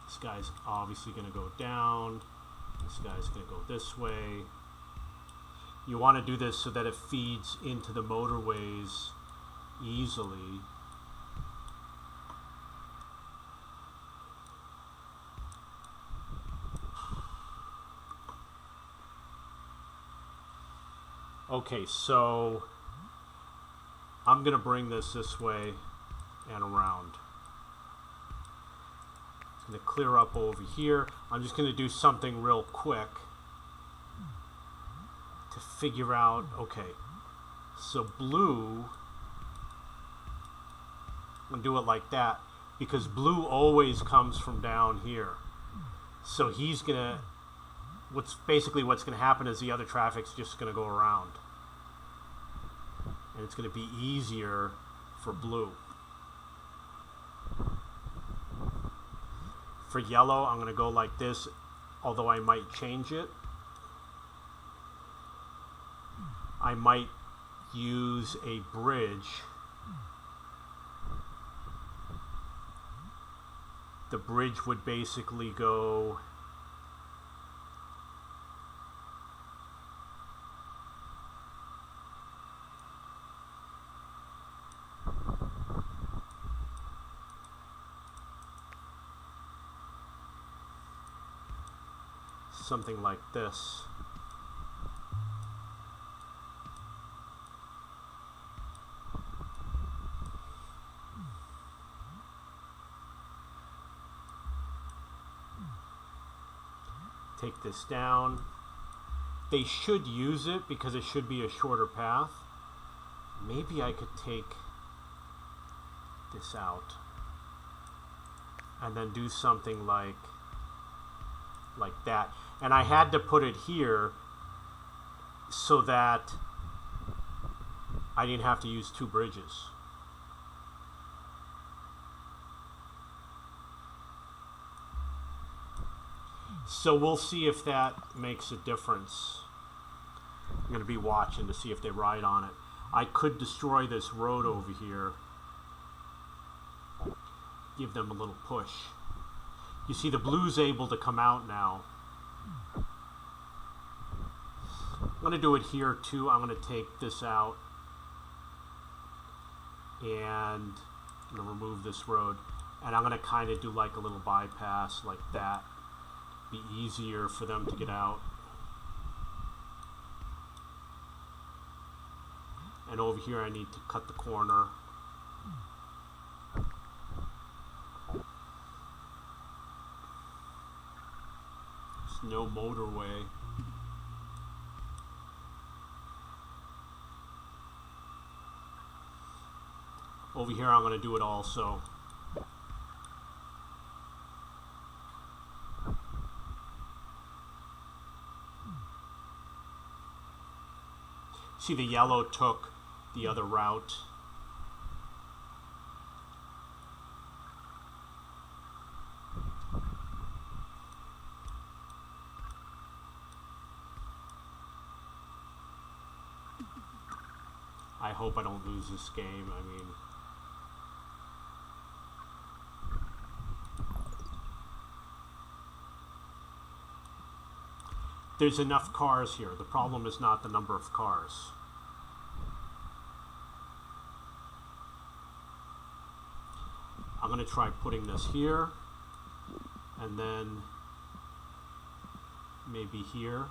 Speaker 1: This guy's obviously going to go down. This guy's going to go this way. You want to do this so that it feeds into the motorways easily. Okay, so I'm going to bring this way and around. It's going to clear up over here. I'm just going to do something real quick to figure out, okay, so blue, I'm going to do it like that because blue always comes from down here. So he's going to, what's going to happen is the other traffic's just going to go around. And it's going to be easier for blue. For yellow, I'm going to go like this, although I might change it. I might use a bridge. The bridge would basically go something like this. Take this down. They should use it because it should be a shorter path. Maybe I could take this out and then do something like that. And I had to put it here so that I didn't have to use two bridges. So we'll see if that makes a difference. I'm going to be watching to see if they ride on it. I could destroy this road over here. Give them a little push. You see the blue's able to come out now. I'm going to do it here too. I'm going to take this out. And I'm going to remove this road. And I'm going to kind of do like a little bypass like that. Be easier for them to get out. And over here I need to cut the corner. There's no motorway. Over here I'm going to do it also. See, the yellow took the other route. I hope I don't lose this game. I mean, there's enough cars here. The problem is not the number of cars. I'm going to try putting this here, and then maybe here.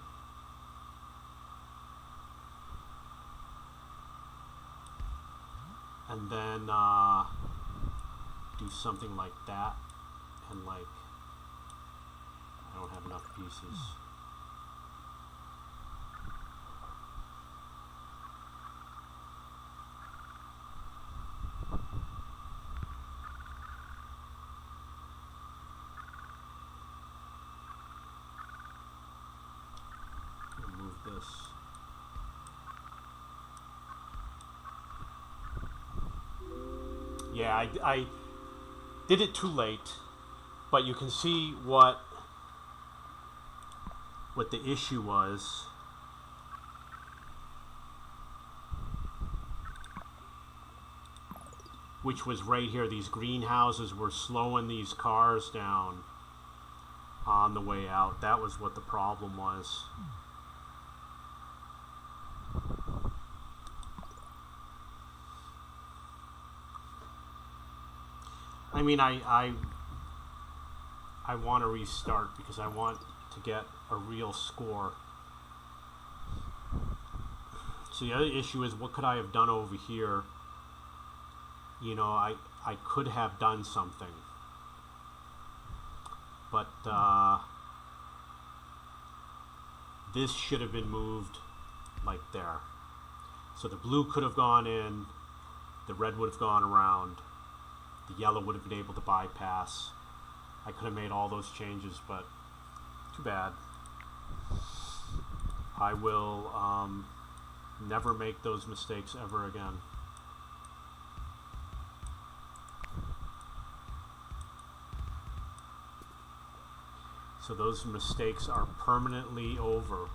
Speaker 1: And then do something like that, and like, I don't have enough pieces. Remove this. Yeah, I did it too late, but you can see what the issue was. Which was right here. These greenhouses were slowing these cars down on the way out. That was what the problem was. I mean, I want to restart because I want to get a real score. So the other issue is, what could I have done over here? You know, I could have done something. But this should have been moved like there. So the blue could have gone in, the red would have gone around, the yellow would have been able to bypass. I could have made all those changes, but too bad. I will never make those mistakes ever again. So those mistakes are permanently over.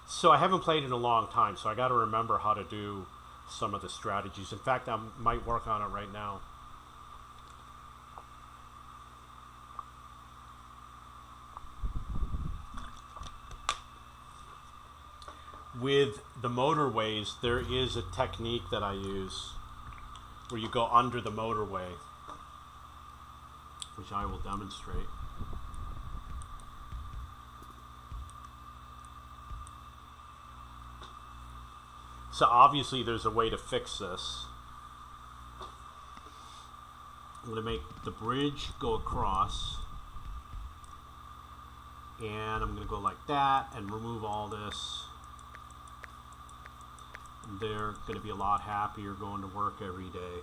Speaker 1: So I haven't played in a long time, so I got to remember how to do some of the strategies. In fact, I might work on it right now. with the motorways, there is a technique that I use where you go under the motorway, which I will demonstrate. So obviously there's a way to fix this. I'm going to make the bridge go across, and I'm going to go like that and remove all this. And they're going to be a lot happier going to work every day.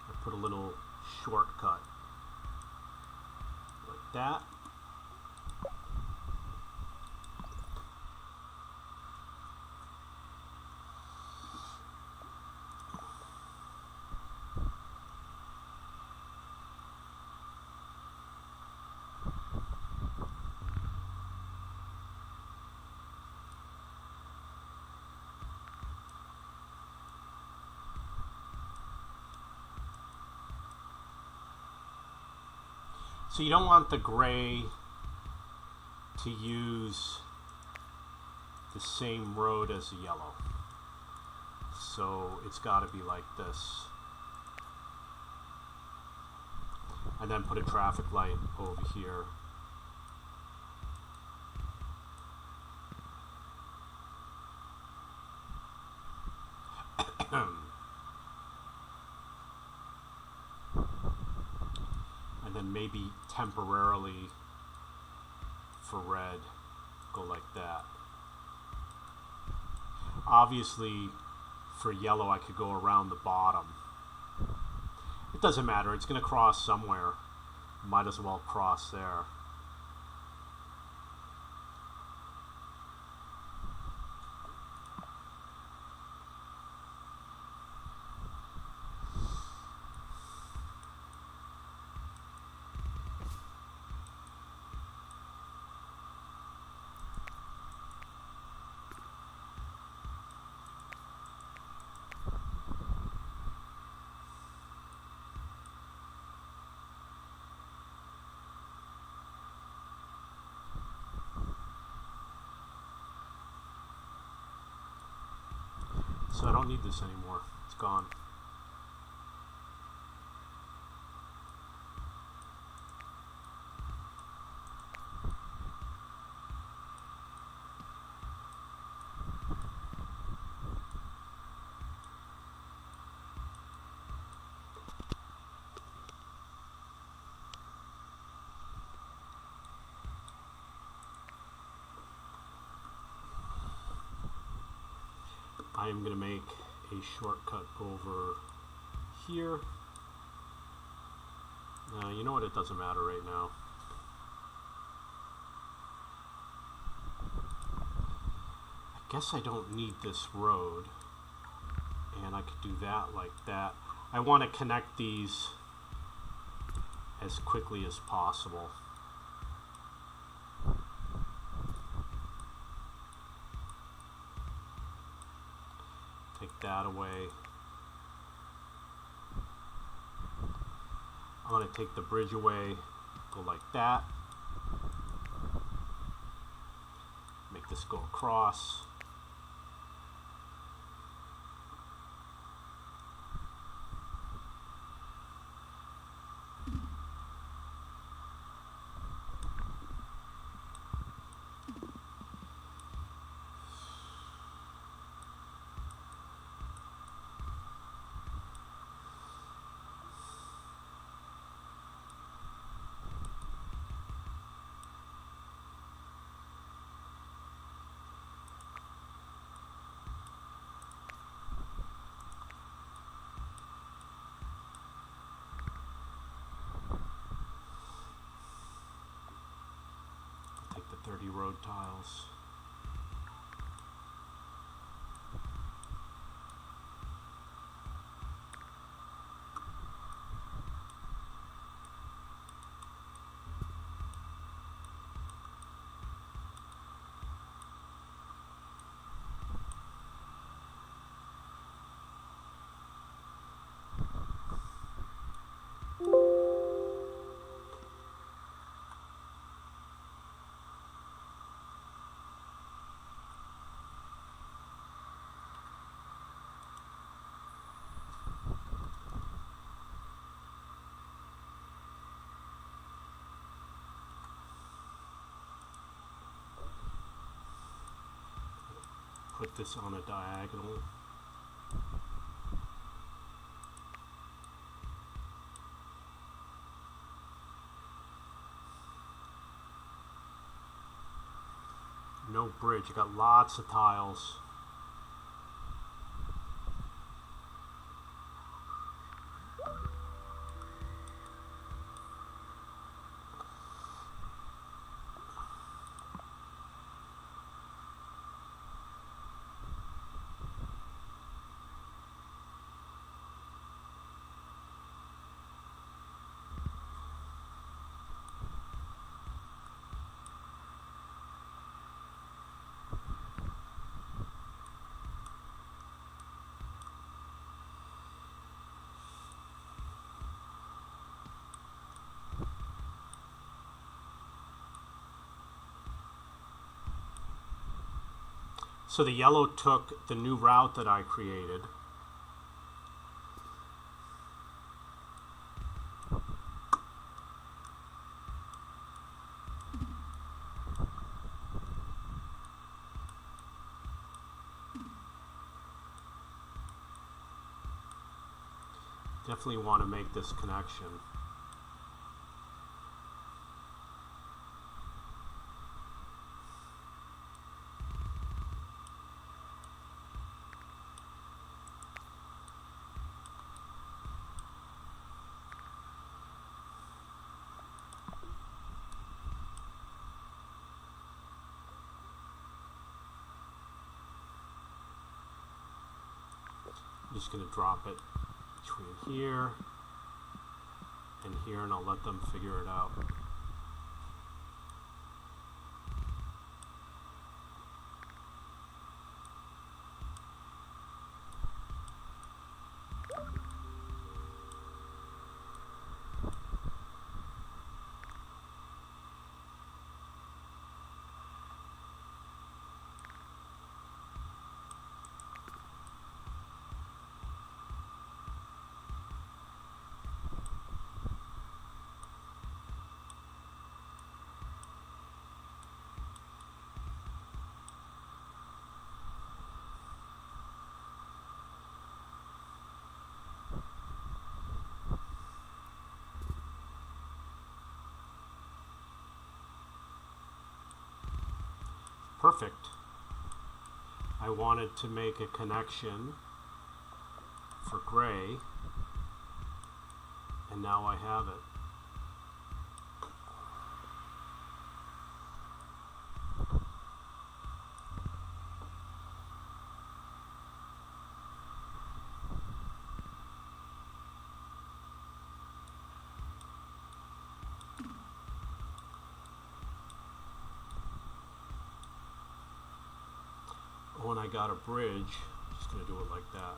Speaker 1: I put a little shortcut like that. So you don't want the gray to use the same road as the yellow. So it's got to be like this. And then put a traffic light over here. And then maybe temporarily for red, go like that. Obviously for yellow I could go around the bottom. It doesn't matter, it's going to cross somewhere. Might as well cross there. So I don't need this anymore. It's gone. I am going to make a shortcut over here. You know what? It doesn't matter right now. I guess I don't need this road. And I could do that like that. I want to connect these as quickly as possible. Take that away. I'm going to take the bridge away, go like that. Make this go across. Take the 30 road tiles. put this on a diagonal. No bridge. You got lots of tiles. So the yellow took the new route that I created. Definitely want to make this connection. I'm just going to drop it between here and here, and I'll let them figure it out. Perfect. I wanted to make a connection for gray, and now I have it. When I got a bridge, I'm just going to do it like that.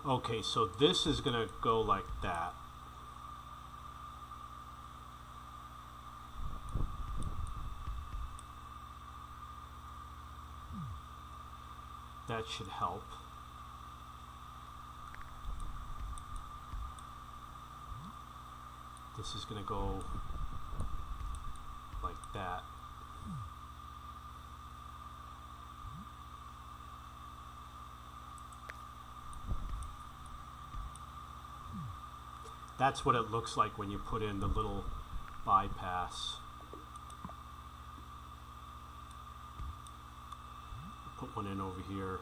Speaker 1: Okay, so this is going to go like that. That should help. This is going to go like that. That's what it looks like when you put in the little bypass. Put one in over here.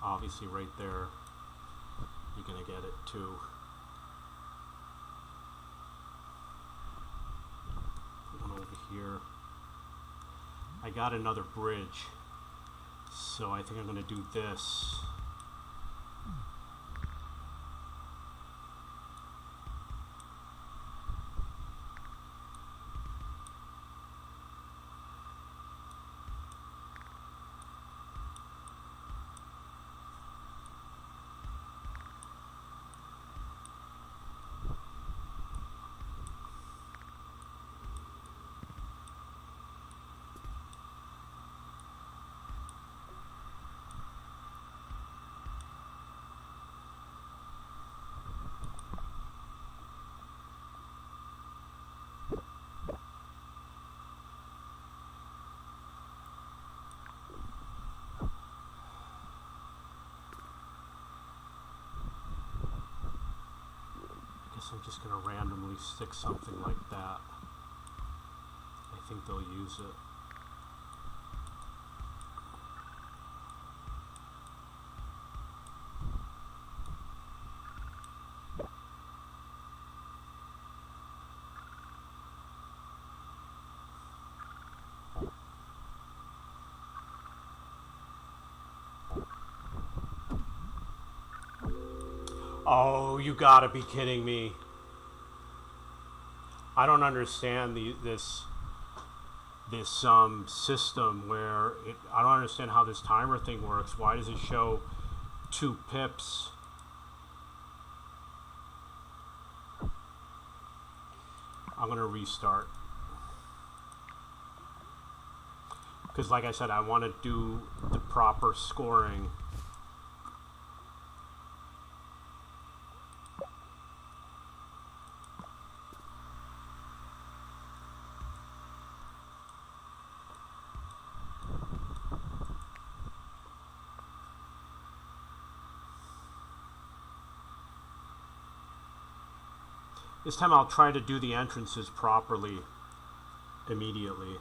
Speaker 1: Obviously right there, you're going to get it too. Put one over here. I got another bridge, so I think I'm going to do this. guess I'm just going to randomly stick something like that. I think they'll use it. Oh, you gotta be kidding me. I don't understand this system where I don't understand how this timer thing works. Why does it show 2 pips? I'm gonna restart. Because like I said, I want to do the proper scoring. This time I'll try to do the entrances properly immediately.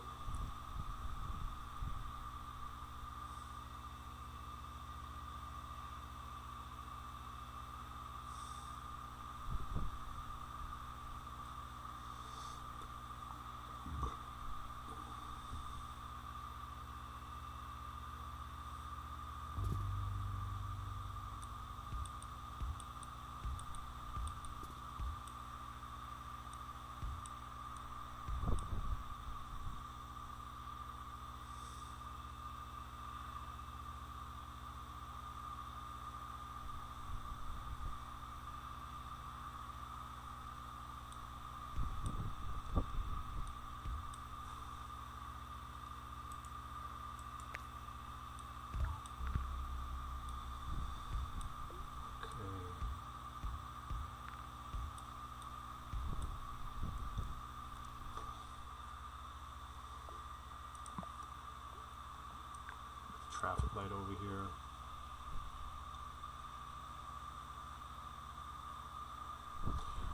Speaker 1: Traffic light over here.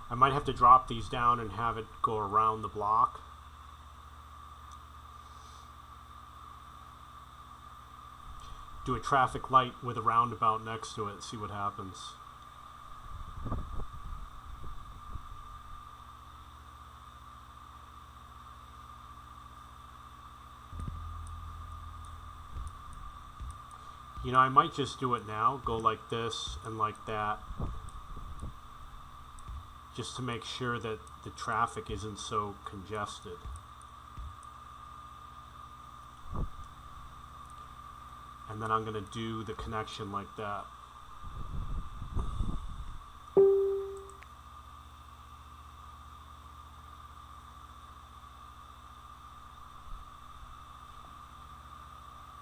Speaker 1: I might have to drop these down and have it go around the block. Do a traffic light with a roundabout next to it, see what happens. You know, I might just do it now, go like this and like that, just to make sure that the traffic isn't so congested. And then I'm going to do the connection like that.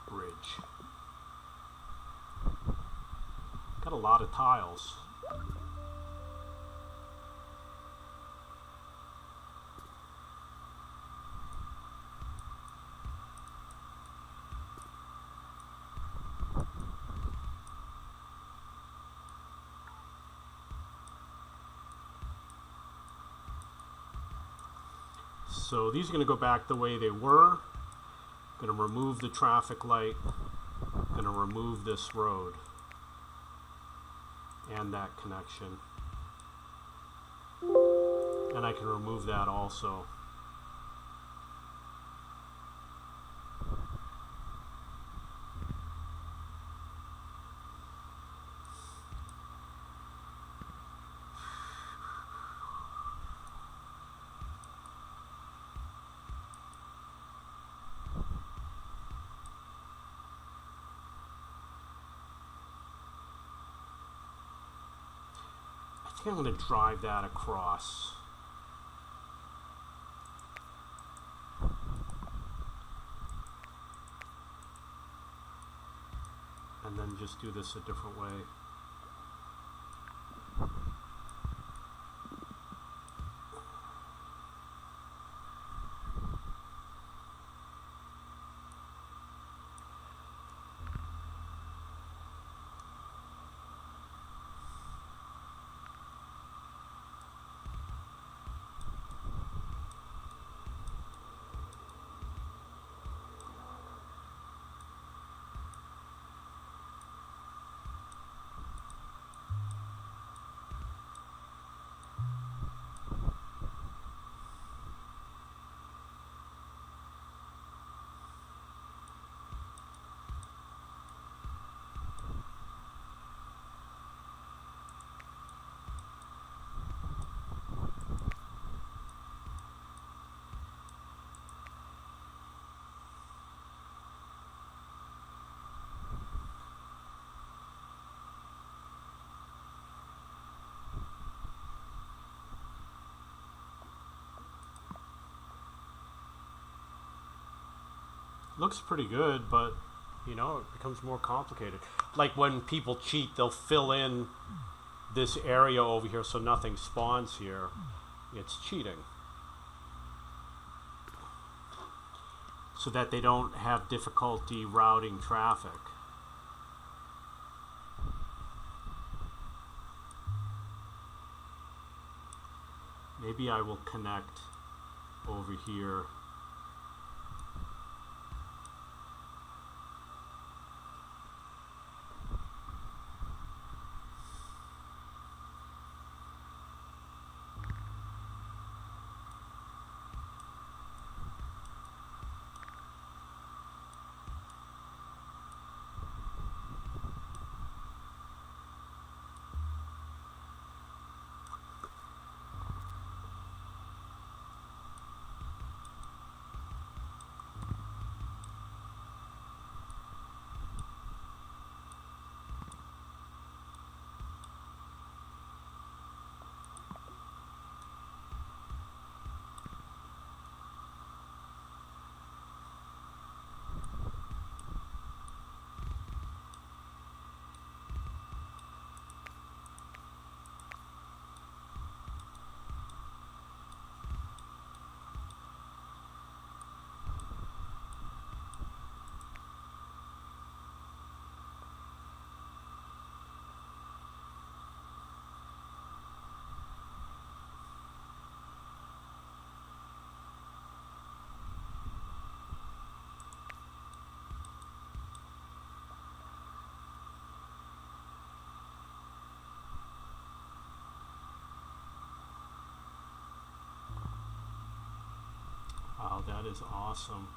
Speaker 1: Bridge. Got a lot of tiles. So these are going to go back the way they were. Going to remove the traffic light. Going to remove this road and that connection. And I can remove that also. I think I'm going to drive that across. And then just do this a different way. Looks pretty good, but you know, it becomes more complicated. Like when people cheat, they'll fill in this area over here so nothing spawns here. It's cheating. So that they don't have difficulty routing traffic. Maybe I will connect over here. Wow, that is awesome.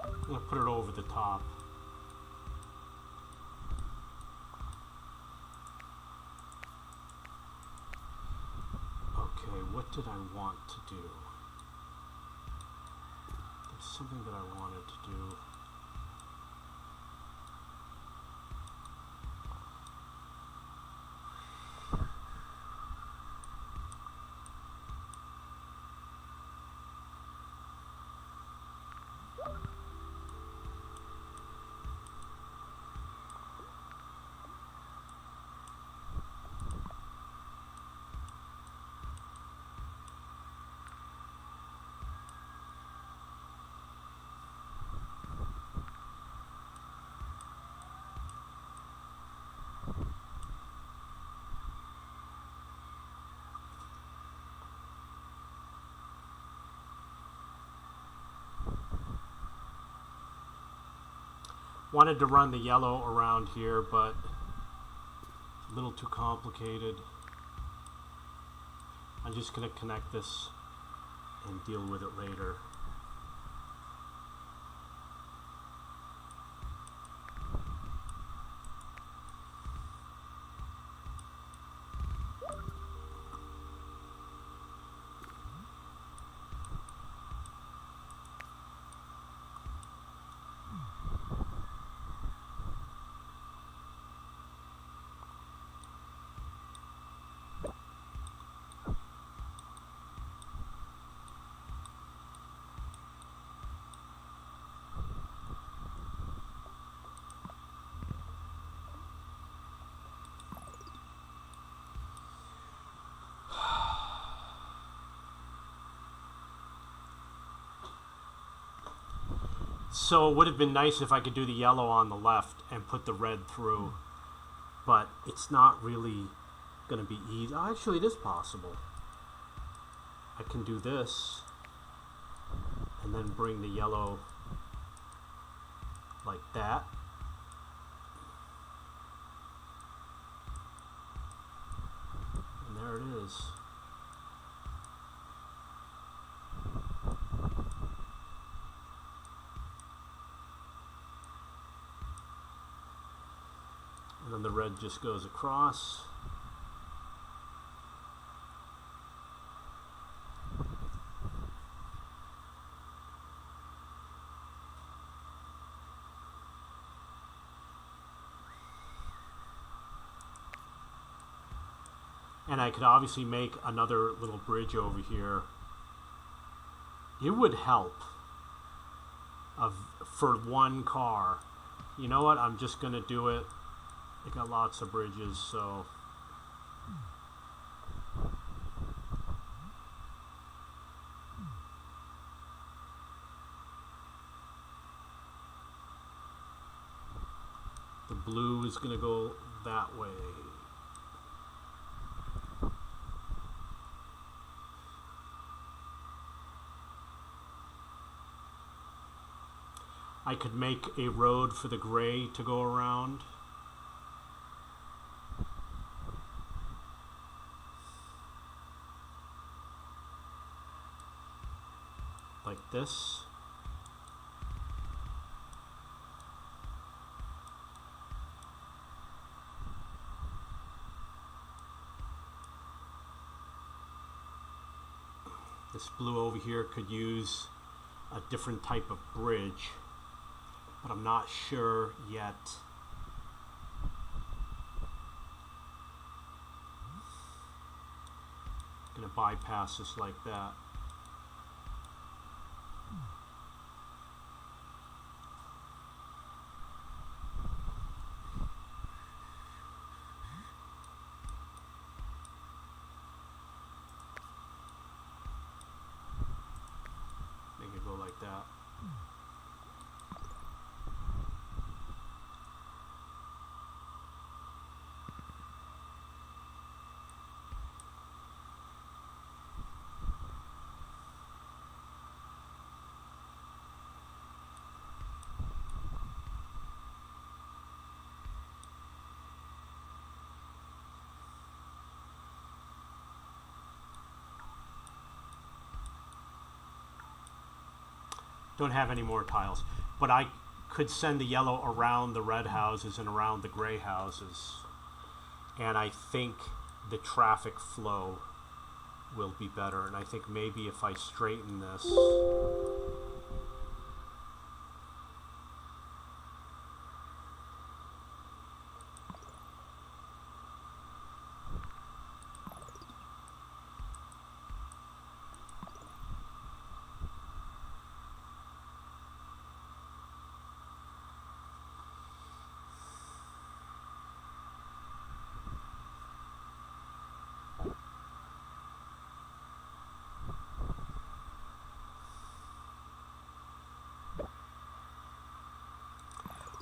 Speaker 1: I'm going to put it over the top. Okay, what did I want to do? There's something that I wanted to do. Wanted to run the yellow around here, but it's a little too complicated. I'm just going to connect this and deal with it later. So it would have been nice if I could do the yellow on the left and put the red through, but it's not really going to be easy. Actually, it is possible. I can do this and then bring the yellow like that. And there it is. And then the red just goes across. And I could obviously make another little bridge over here. It would help for one car. You know what? I'm just going to do it. I got lots of bridges, so. The blue is going to go that way. I could make a road for the gray to go around. Like this. This blue over here could use a different type of bridge, but I'm not sure yet. I'm gonna bypass this like that. Make it go like that. Don't have any more tiles, but I could send the yellow around the red houses and around the gray houses, and I think the traffic flow will be better. And I think maybe if I straighten this,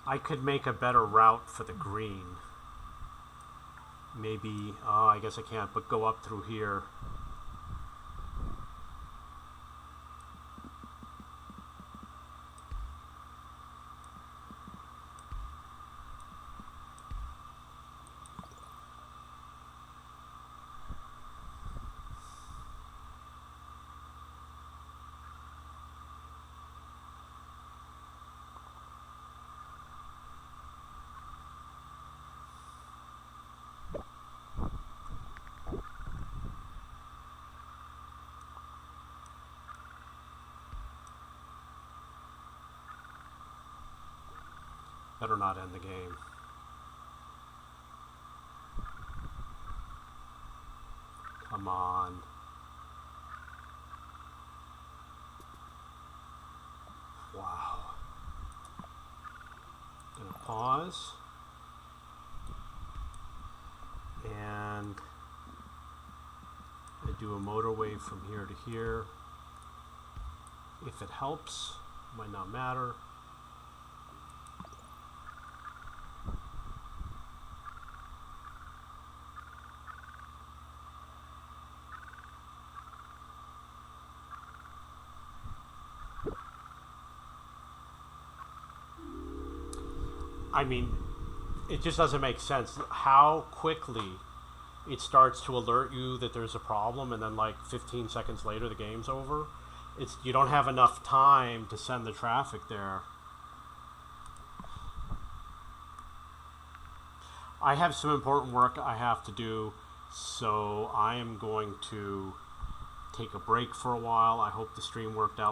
Speaker 1: I could make a better route for the green. Maybe, oh, I guess I can't, but go up through here. Better not end the game. Come on. Wow. Gonna pause. And I do a motorway from here to here. If it helps, might not matter. I mean, it just doesn't make sense how quickly it starts to alert you that there's a problem, and then like 15 seconds later the game's over. You don't have enough time to send the traffic there. I have some important work I have to do, so I am going to take a break for a while. I hope the stream worked out